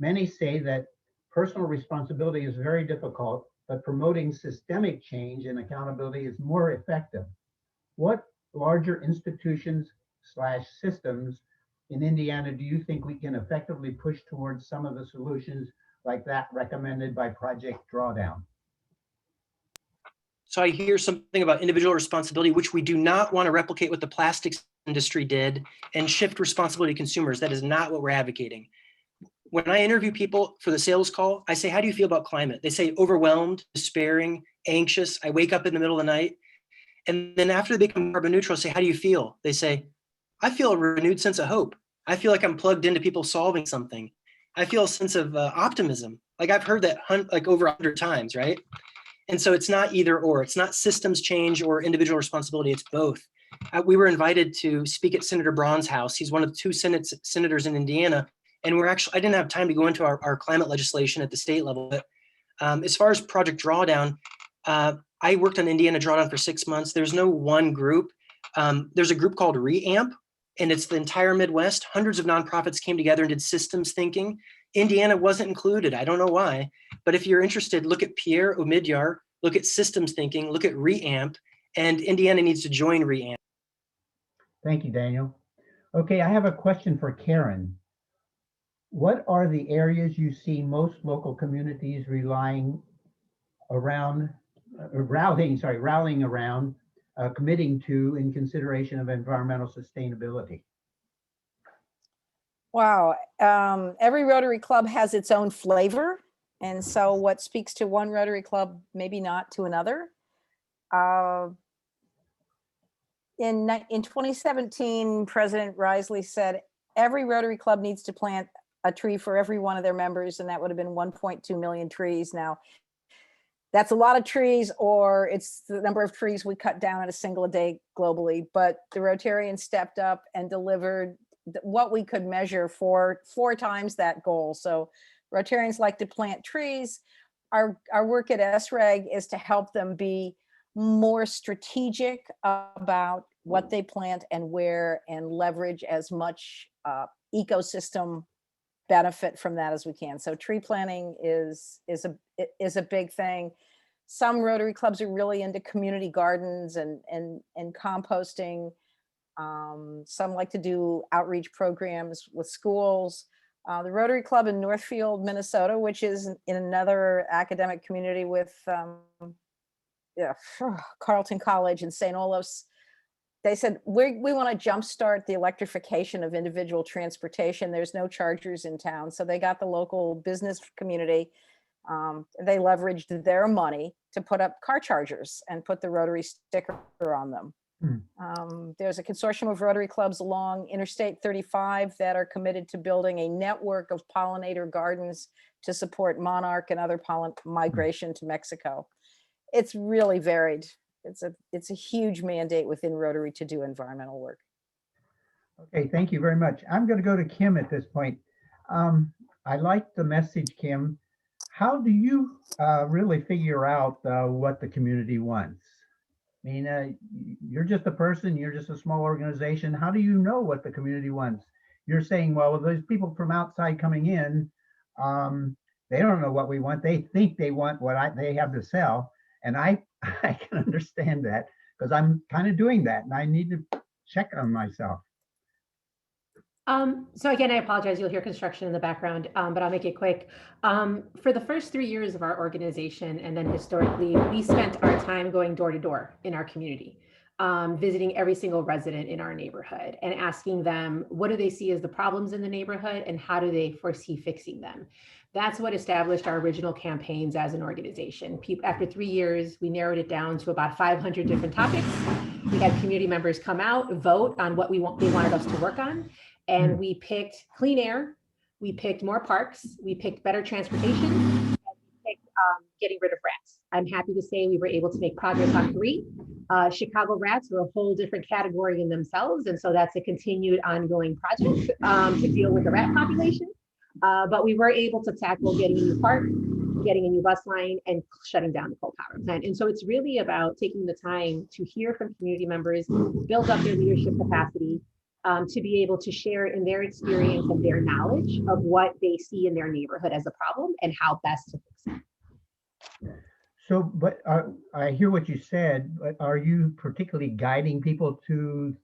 Many say that personal responsibility is very difficult, but promoting systemic change and accountability is more effective. What larger institutions / systems in Indiana do you think we can effectively push towards some of the solutions like that recommended by Project Drawdown? So I hear something about individual responsibility, which we do not want to replicate what the plastics industry did and shift responsibility to consumers. That is not what we're advocating. When I interview people for the sales call, I say, how do you feel about climate? They say overwhelmed, despairing, anxious. I wake up in the middle of the night. And then after they become carbon neutral, I say, how do you feel? They say, I feel a renewed sense of hope. I feel like I'm plugged into people solving something. I feel a sense of optimism. Like I've heard that like over 100 times, right? And so it's not either or. It's not systems change or individual responsibility. It's both. We were invited to speak at Senator Braun's house. He's one of the two senators in Indiana. And I didn't have time to go into our climate legislation at the state level. But as far as Project Drawdown, I worked on Indiana Drawdown for 6 months. There's no one group. There's a group called REAMP, and it's the entire Midwest. Hundreds of nonprofits came together and did systems thinking. Indiana wasn't included. I don't know why. But if you're interested, look at Pierre Omidyar, look at systems thinking, look at REAMP, and Indiana needs to join REAMP. Thank you, Daniel. Okay, I have a question for Karen. What are the areas you see most local communities rallying around, committing to in consideration of environmental sustainability? Wow. Every Rotary Club has its own flavor. And so what speaks to one Rotary Club, maybe not to another. In 2017, President Risley said, every Rotary Club needs to plant a tree for every one of their members, and that would have been 1.2 million trees. Now, that's a lot of trees, or it's the number of trees we cut down in a single day globally. But the Rotarians stepped up and delivered what we could measure for 4 times that goal. So Rotarians like to plant trees. Our work at SREG is to help them be more strategic about what they plant and where, and leverage as much ecosystem benefit from that as we can. So tree planting is a big thing. Some Rotary clubs are really into community gardens and composting. Some like to do outreach programs with schools. The Rotary Club in Northfield, Minnesota, which is in another academic community with Carleton College and St. Olaf's, they said, we want to jumpstart the electrification of individual transportation. There's no chargers in town. So they got the local business community. They leveraged their money to put up car chargers and put the Rotary sticker on them. There's a consortium of Rotary clubs along Interstate 35 that are committed to building a network of pollinator gardens to support monarch and other pollen migration to Mexico. It's really varied. It's a huge mandate within Rotary to do environmental work. Okay, thank you very much. I'm going to go to Kim at this point. I like the message, Kim. How do you really figure out what the community wants? I mean, you're just a person, you're just a small organization. How do you know what the community wants? You're saying, well, those people from outside coming in, they don't know what we want. They think they want what they have to sell. And I can understand that because I'm kind of doing that and I need to check on myself. So again, I apologize, you'll hear construction in the background, but I'll make it quick. For the first 3 years of our organization, and then historically, we spent our time going door to door in our community, visiting every single resident in our neighborhood and asking them, what do they see as the problems in the neighborhood and how do they foresee fixing them? That's what established our original campaigns as an organization. After 3 years, we narrowed it down to about 500 different topics. We had community members come out, vote on what they wanted us to work on. And we picked clean air, we picked more parks, we picked better transportation, and we picked getting rid of rats. I'm happy to say we were able to make progress on 3. Chicago rats are a whole different category in themselves. And so that's a continued ongoing project to deal with the rat population. But we were able to tackle getting a new park, getting a new bus line, and shutting down the coal power plant. And so it's really about taking the time to hear from community members, build up their leadership capacity, to be able to share in their experience and their knowledge of what they see in their neighborhood as a problem and how best to fix it. So, but I hear what you said, but are you particularly guiding people to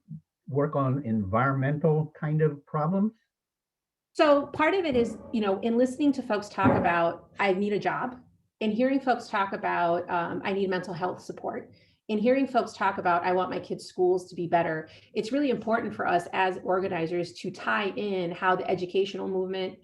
work on environmental kind of problems? So part of it is, in listening to folks talk about, I need a job, and hearing folks talk about, I need mental health support, and hearing folks talk about, I want my kids' schools to be better. It's really important for us as organizers to tie in how the educational movement,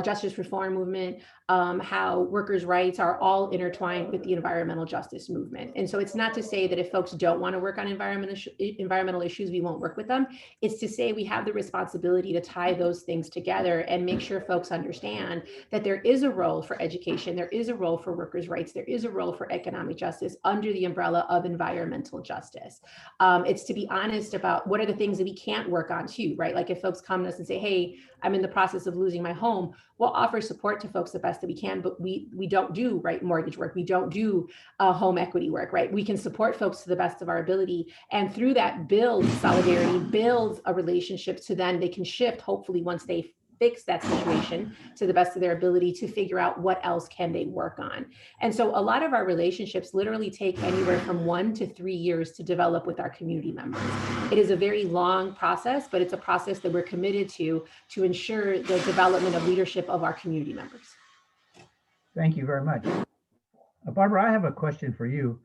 justice reform movement, how workers' rights are all intertwined with the environmental justice movement. And so it's not to say that if folks don't want to work on environmental issues, we won't work with them. It's to say we have the responsibility to tie those things together and make sure folks understand that there is a role for education, there is a role for workers' rights, there is a role for economic justice under the umbrella of environmental justice. It's to be honest about what are the things that we can't work on too, right? Like if folks come to us and say, hey, I'm in the process of losing my home, we'll offer support to folks the best that we can, but we don't do mortgage work. We don't do home equity work, right? We can support folks to the best of our ability. And through that build solidarity, build a relationship to then they can shift, hopefully once they fix that situation to the best of their ability to figure out what else can they work on. And so a lot of our relationships literally take anywhere from 1 to 3 years to develop with our community members. It is a very long process, but it's a process that we're committed to ensure the development of leadership of our community members. Thank you very much. Barbara, I have a question for you.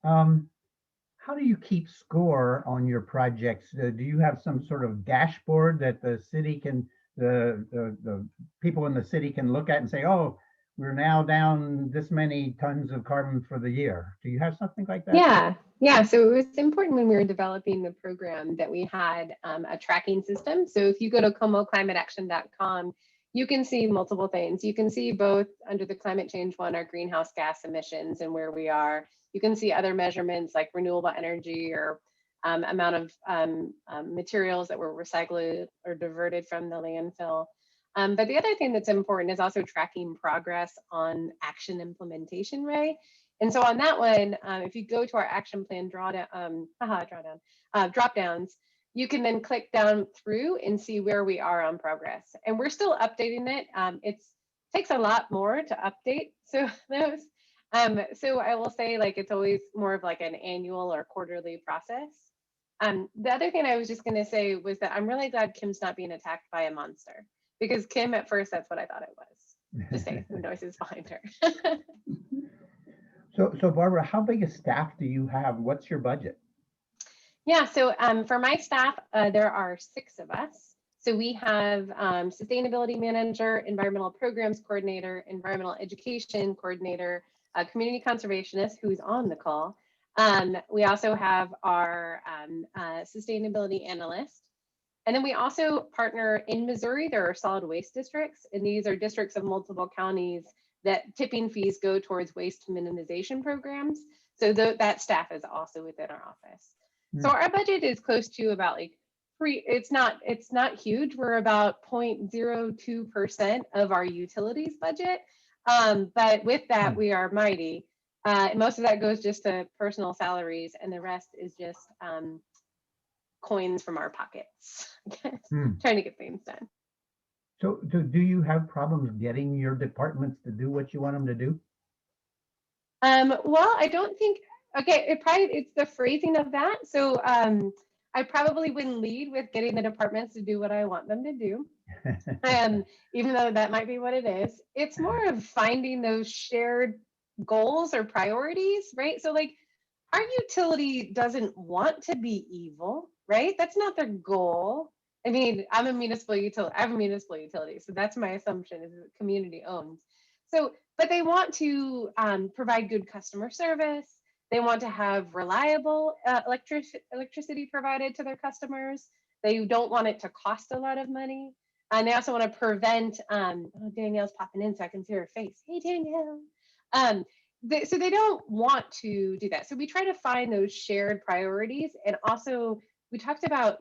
How do you keep score on your projects? Do you have some sort of dashboard that the city can, the people in the city can look at and say, oh, we're now down this many tons of carbon for the year? Do you have something like that? Yeah. So it was important when we were developing the program that we had a tracking system. So if you go to comoclimateaction.com, you can see multiple things. You can see both under the climate change one, our greenhouse gas emissions and where we are. You can see other measurements like renewable energy or amount of materials that were recycled or diverted from the landfill. But the other thing that's important is also tracking progress on action implementation, Ray. And so on that one, if you go to our action plan drop downs, you can then click down through and see where we are on progress. And we're still updating it. It takes a lot more to update those. So I will say, like, it's always more of like an annual or quarterly process. The other thing I was just going to say was that I'm really glad Kim's not being attacked by a monster, because Kim, at first, that's what I thought it was. Just saying, the noises behind her. So Barbara, how big a staff do you have? What's your budget? Yeah, so for my staff, there are 6 of us. So we have sustainability manager, environmental programs coordinator, environmental education coordinator, community conservationist who's on the call. We also have our sustainability analyst. And then we also partner in Missouri. There are solid waste districts, and these are districts of multiple counties that tipping fees go towards waste minimization programs. So that staff is also within our office. So our budget is close to about like it's not huge. We're about 0.02% of our utilities budget. But with that, we are mighty. Most of that goes just to personal salaries, and the rest is just coins from our pockets, Hmm. trying to get things done. So do you have problems getting your departments to do what you want them to do? Well, I don't think, okay, it's the phrasing of that. So I probably wouldn't lead with getting the departments to do what I want them to do. Even though that might be what it is. It's more of finding those shared goals or priorities, right? So like our utility doesn't want to be evil, right? That's not their goal. I mean, I have a municipal utility, so that's my assumption is it's community owned. So, but they want to provide good customer service. They want to have reliable electricity provided to their customers. They don't want it to cost a lot of money. And they also want to prevent, oh, Danielle's popping in so I can see her face. Hey, Danielle. So they don't want to do that. So we try to find those shared priorities. And also, we talked about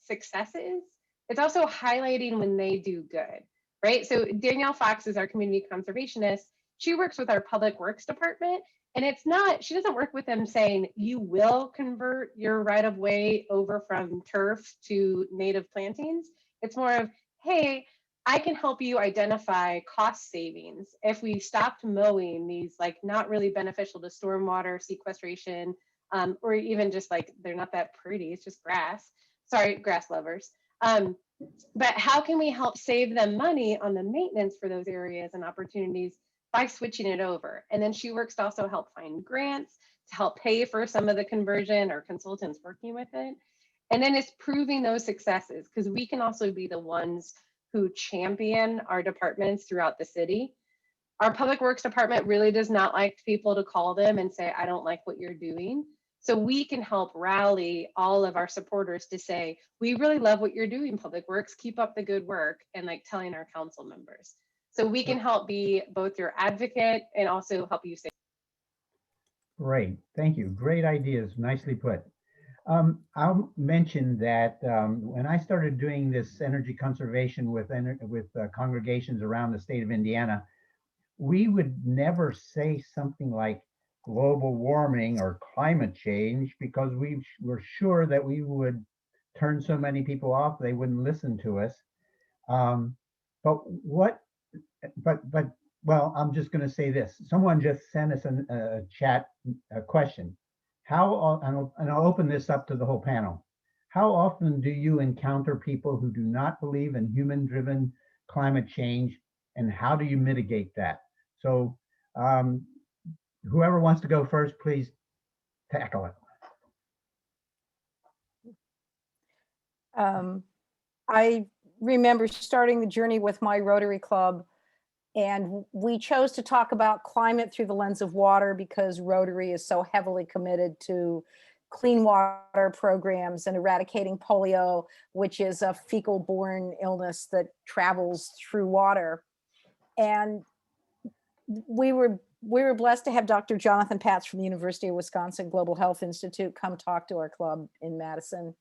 successes. It's also highlighting when they do good, right? So Danielle Fox is our community conservationist. She works with our public works department. And it's not, she doesn't work with them saying, you will convert your right of way over from turf to native plantings. It's more of, hey, I can help you identify cost savings if we stopped mowing these like not really beneficial to stormwater sequestration, or even just like they're not that pretty, it's just grass. Sorry, grass lovers. But how can we help save them money on the maintenance for those areas and opportunities by switching it over? And then she works to also help find grants to help pay for some of the conversion or consultants working with it. And then it's proving those successes because we can also be the ones who champion our departments throughout the city. Our public works department really does not like people to call them and say, I don't like what you're doing. So we can help rally all of our supporters to say, we really love what you're doing, public works, keep up the good work, and like telling our council members. So we can help be both your advocate and also help you say. Great, thank you. Great ideas, nicely put. I'll mention that when I started doing this energy conservation with congregations around the state of Indiana, we would never say something like global warming or climate change because we were sure that we would turn so many people off they wouldn't listen to us. Well, I'm just going to say this. Someone just sent us a chat question. And I'll open this up to the whole panel. How often do you encounter people who do not believe in human-driven climate change, and how do you mitigate that? So whoever wants to go first, please tackle it. I remember starting the journey with my Rotary Club, and we chose to talk about climate through the lens of water because Rotary is so heavily committed to clean water programs and eradicating polio, which is a fecal-borne illness that travels through water. And we were blessed to have Dr. Jonathan Patz from the University of Wisconsin Global Health Institute come talk to our club in Madison.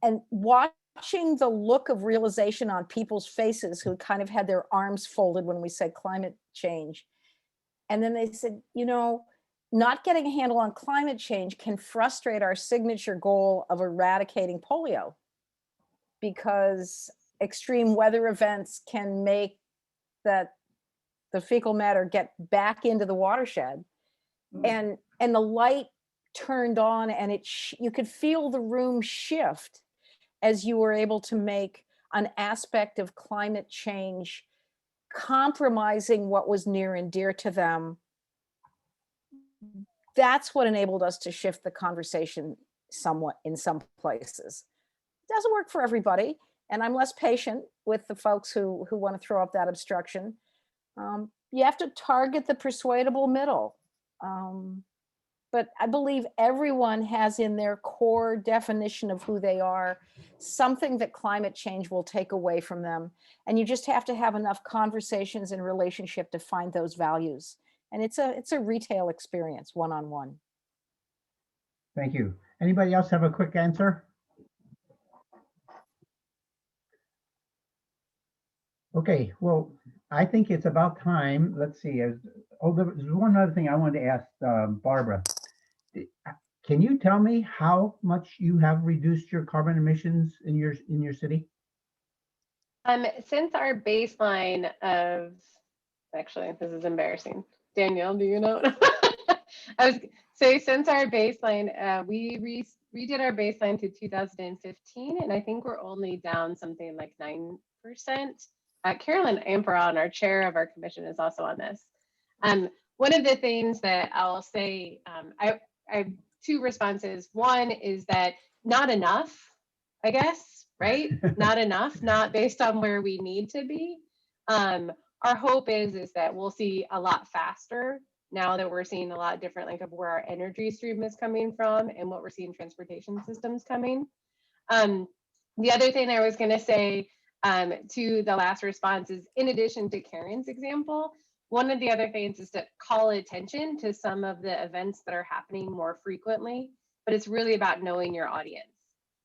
And watching the look of realization on people's faces who kind of had their arms folded when we said climate change. And then they said, you know, not getting a handle on climate change can frustrate our signature goal of eradicating polio because extreme weather events can make the fecal matter get back into the watershed. And the light turned on and you could feel the room shift as you were able to make an aspect of climate change compromising what was near and dear to them. That's what enabled us to shift the conversation somewhat in some places. It doesn't work for everybody, and I'm less patient with the folks who want to throw up that obstruction. You have to target the persuadable middle. But I believe everyone has in their core definition of who they are something that climate change will take away from them. And you just have to have enough conversations and relationship to find those values. And it's a retail experience, one-on-one. Thank you. Anybody else have a quick answer? Okay, well, I think it's about time. Let's see, Oh, there's one other thing I wanted to ask Barbara. Can you tell me how much you have reduced your carbon emissions in your city? Since our baseline of, actually, this is embarrassing. Danielle, do you know? I was say since our baseline, we redid our baseline to 2015, and I think we're only down something like 9%. Carolyn Amperon, our chair of our commission, is also on this. One of the things that I'll say, I have two responses. One is that not enough, I guess, right? Not enough, not based on where we need to be. Our hope is that we'll see a lot faster now that we're seeing a lot different, like of where our energy stream is coming from and what we're seeing transportation systems coming. The other thing I was going to say to the last response is, in addition to Karen's example, one of the other things is to call attention to some of the events that are happening more frequently, but it's really about knowing your audience.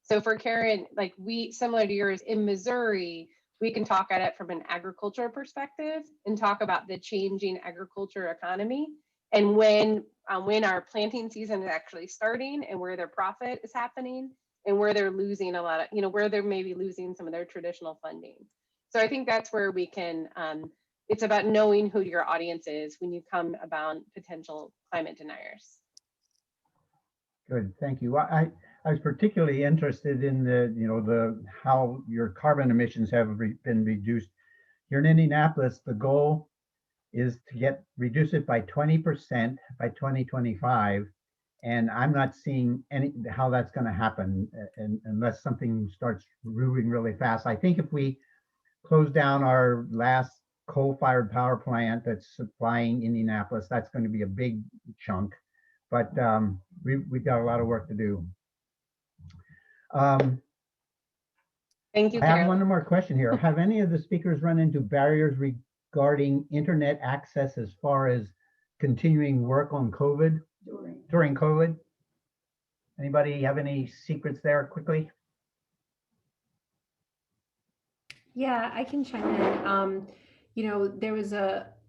So for Karen, like similar to yours in Missouri, we can talk at it from an agricultural perspective and talk about the changing agriculture economy and when our planting season is actually starting and where their profit is happening and where they're losing a lot of, where they're maybe losing some of their traditional funding. So I think that's where we can, it's about knowing who your audience is when you come about potential climate deniers. Good, thank you. I was particularly interested in the how your carbon emissions have been reduced. Here in Indianapolis, the goal is to reduce it by 20% by 2025, and I'm not seeing how that's going to happen unless something starts moving really fast. I think if we close down our last coal-fired power plant that's supplying Indianapolis, that's going to be a big chunk. But we've got a lot of work to do. Thank you, I have Carolyn. one more question here. Have any of the speakers run into barriers regarding internet access as far as continuing work on COVID, during COVID? Anybody have any secrets there quickly? Yeah, I can chime in.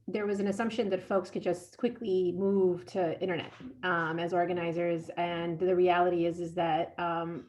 There was an assumption that folks could just quickly move to internet as organizers, and the reality is that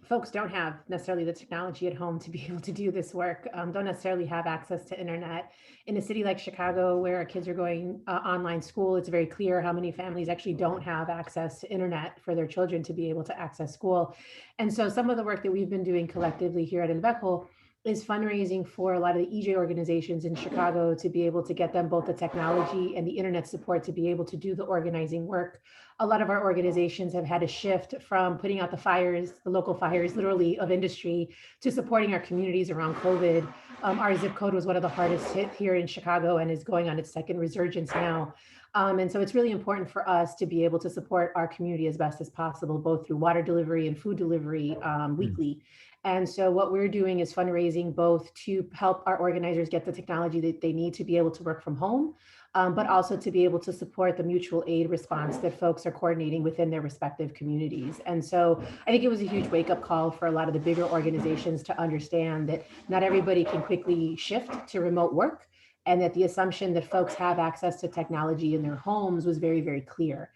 folks don't have necessarily the technology at home to be able to do this work. Don't necessarily have access to internet. In a city like Chicago, where our kids are going online school, it's very clear how many families actually don't have access to internet for their children to be able to access school. And so some of the work that we've been doing collectively here at Inveco is fundraising for a lot of the EJ organizations in Chicago to be able to get them both the technology and the internet support to be able to do the organizing work. A lot of our organizations have had a shift from putting out the fires, the local fires literally of industry, to supporting our communities around COVID. Our zip code was one of the hardest hit here in Chicago and is going on its second resurgence now. And so it's really important for us to be able to support our community as best as possible, both through water delivery and food delivery weekly. And so what we're doing is fundraising both to help our organizers get the technology that they need to be able to work from home, but also to be able to support the mutual aid response that folks are coordinating within their respective communities. And so I think it was a huge wake-up call for a lot of the bigger organizations to understand that not everybody can quickly shift to remote work, and that the assumption that folks have access to technology in their homes was very, very clear.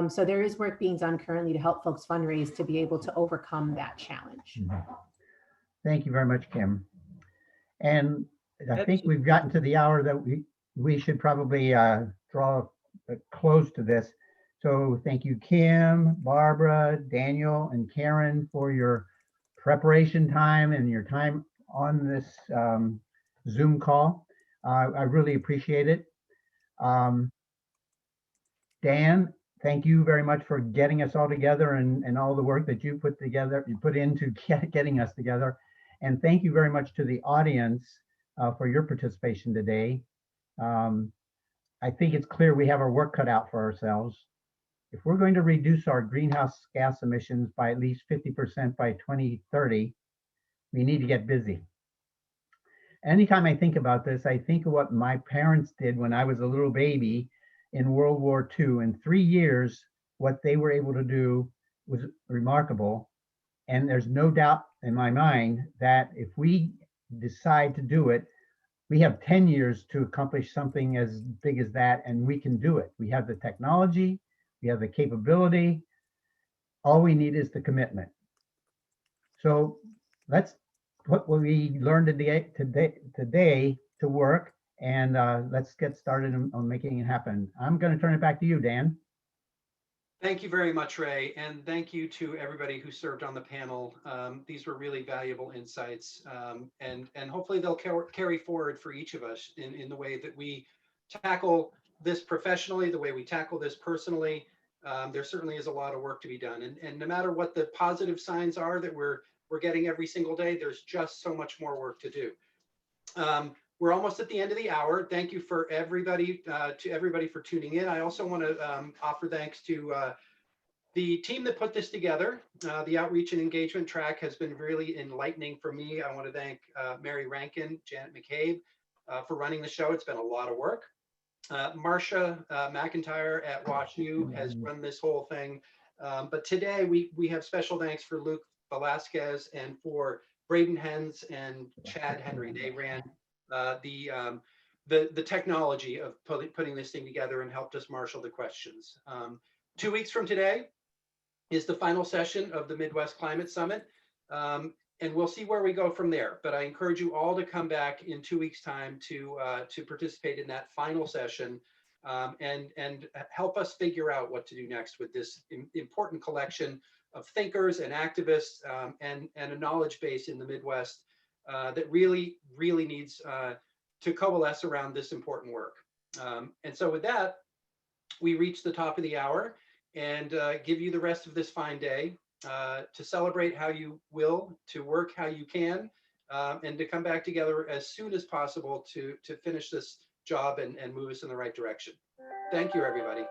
So there is work being done currently to help folks fundraise to be able to overcome that challenge. Thank you very much, Kim. And I think we've gotten to the hour that we should probably draw a close to this. So thank you, Kim, Barbara, Daniel, and Karen for your preparation time and your time on this Zoom call. I really appreciate it. Dan, thank you very much for getting us all together and all the work that you put into getting us together. And thank you very much to the audience for your participation today. I think it's clear we have our work cut out for ourselves. If we're going to reduce our greenhouse gas emissions by at least 50% by 2030, we need to get busy. Anytime I think about this, I think of what my parents did when I was a little baby in World War II. In 3 years, what they were able to do was remarkable. And there's no doubt in my mind that if we decide to do it, we have 10 years to accomplish something as big as that, and we can do it. We have the technology, we have the capability. All we need is the commitment. So let's put what we learned today to work, and let's get started on making it happen. I'm going to turn it back to you, Dan. Thank you very much, Ray, and thank you to everybody who served on the panel. These were really valuable insights, and hopefully they'll carry forward for each of us in the way that we tackle this professionally, the way we tackle this personally. There certainly is a lot of work to be done, and no matter what the positive signs are that we're getting every single day, there's just so much more work to do. We're almost at the end of the hour. Thank you for everybody, for tuning in. I also want to offer thanks to the team that put this together. The outreach and engagement track has been really enlightening for me. I want to thank Mary Rankin, Janet McCabe for running the show. It's been a lot of work. Marcia McIntyre at WashU has run this whole thing. But today we have special thanks for Luke Velasquez and for Braden Hens and Chad Henry. They ran the technology of putting this thing together and helped us marshal the questions. 2 weeks from today is the final session of the Midwest Climate Summit. And we'll see where we go from there. But I encourage you all to come back in 2 weeks' time to participate in that final session and help us figure out what to do next with this important collection of thinkers and activists and a knowledge base in the Midwest that really needs to coalesce around this important work. And so with that, we reach the top of the hour and give you the rest of this fine day to celebrate how you will, to work how you can, and to come back together as soon as possible to finish this job and move us in the right direction. Thank you, everybody.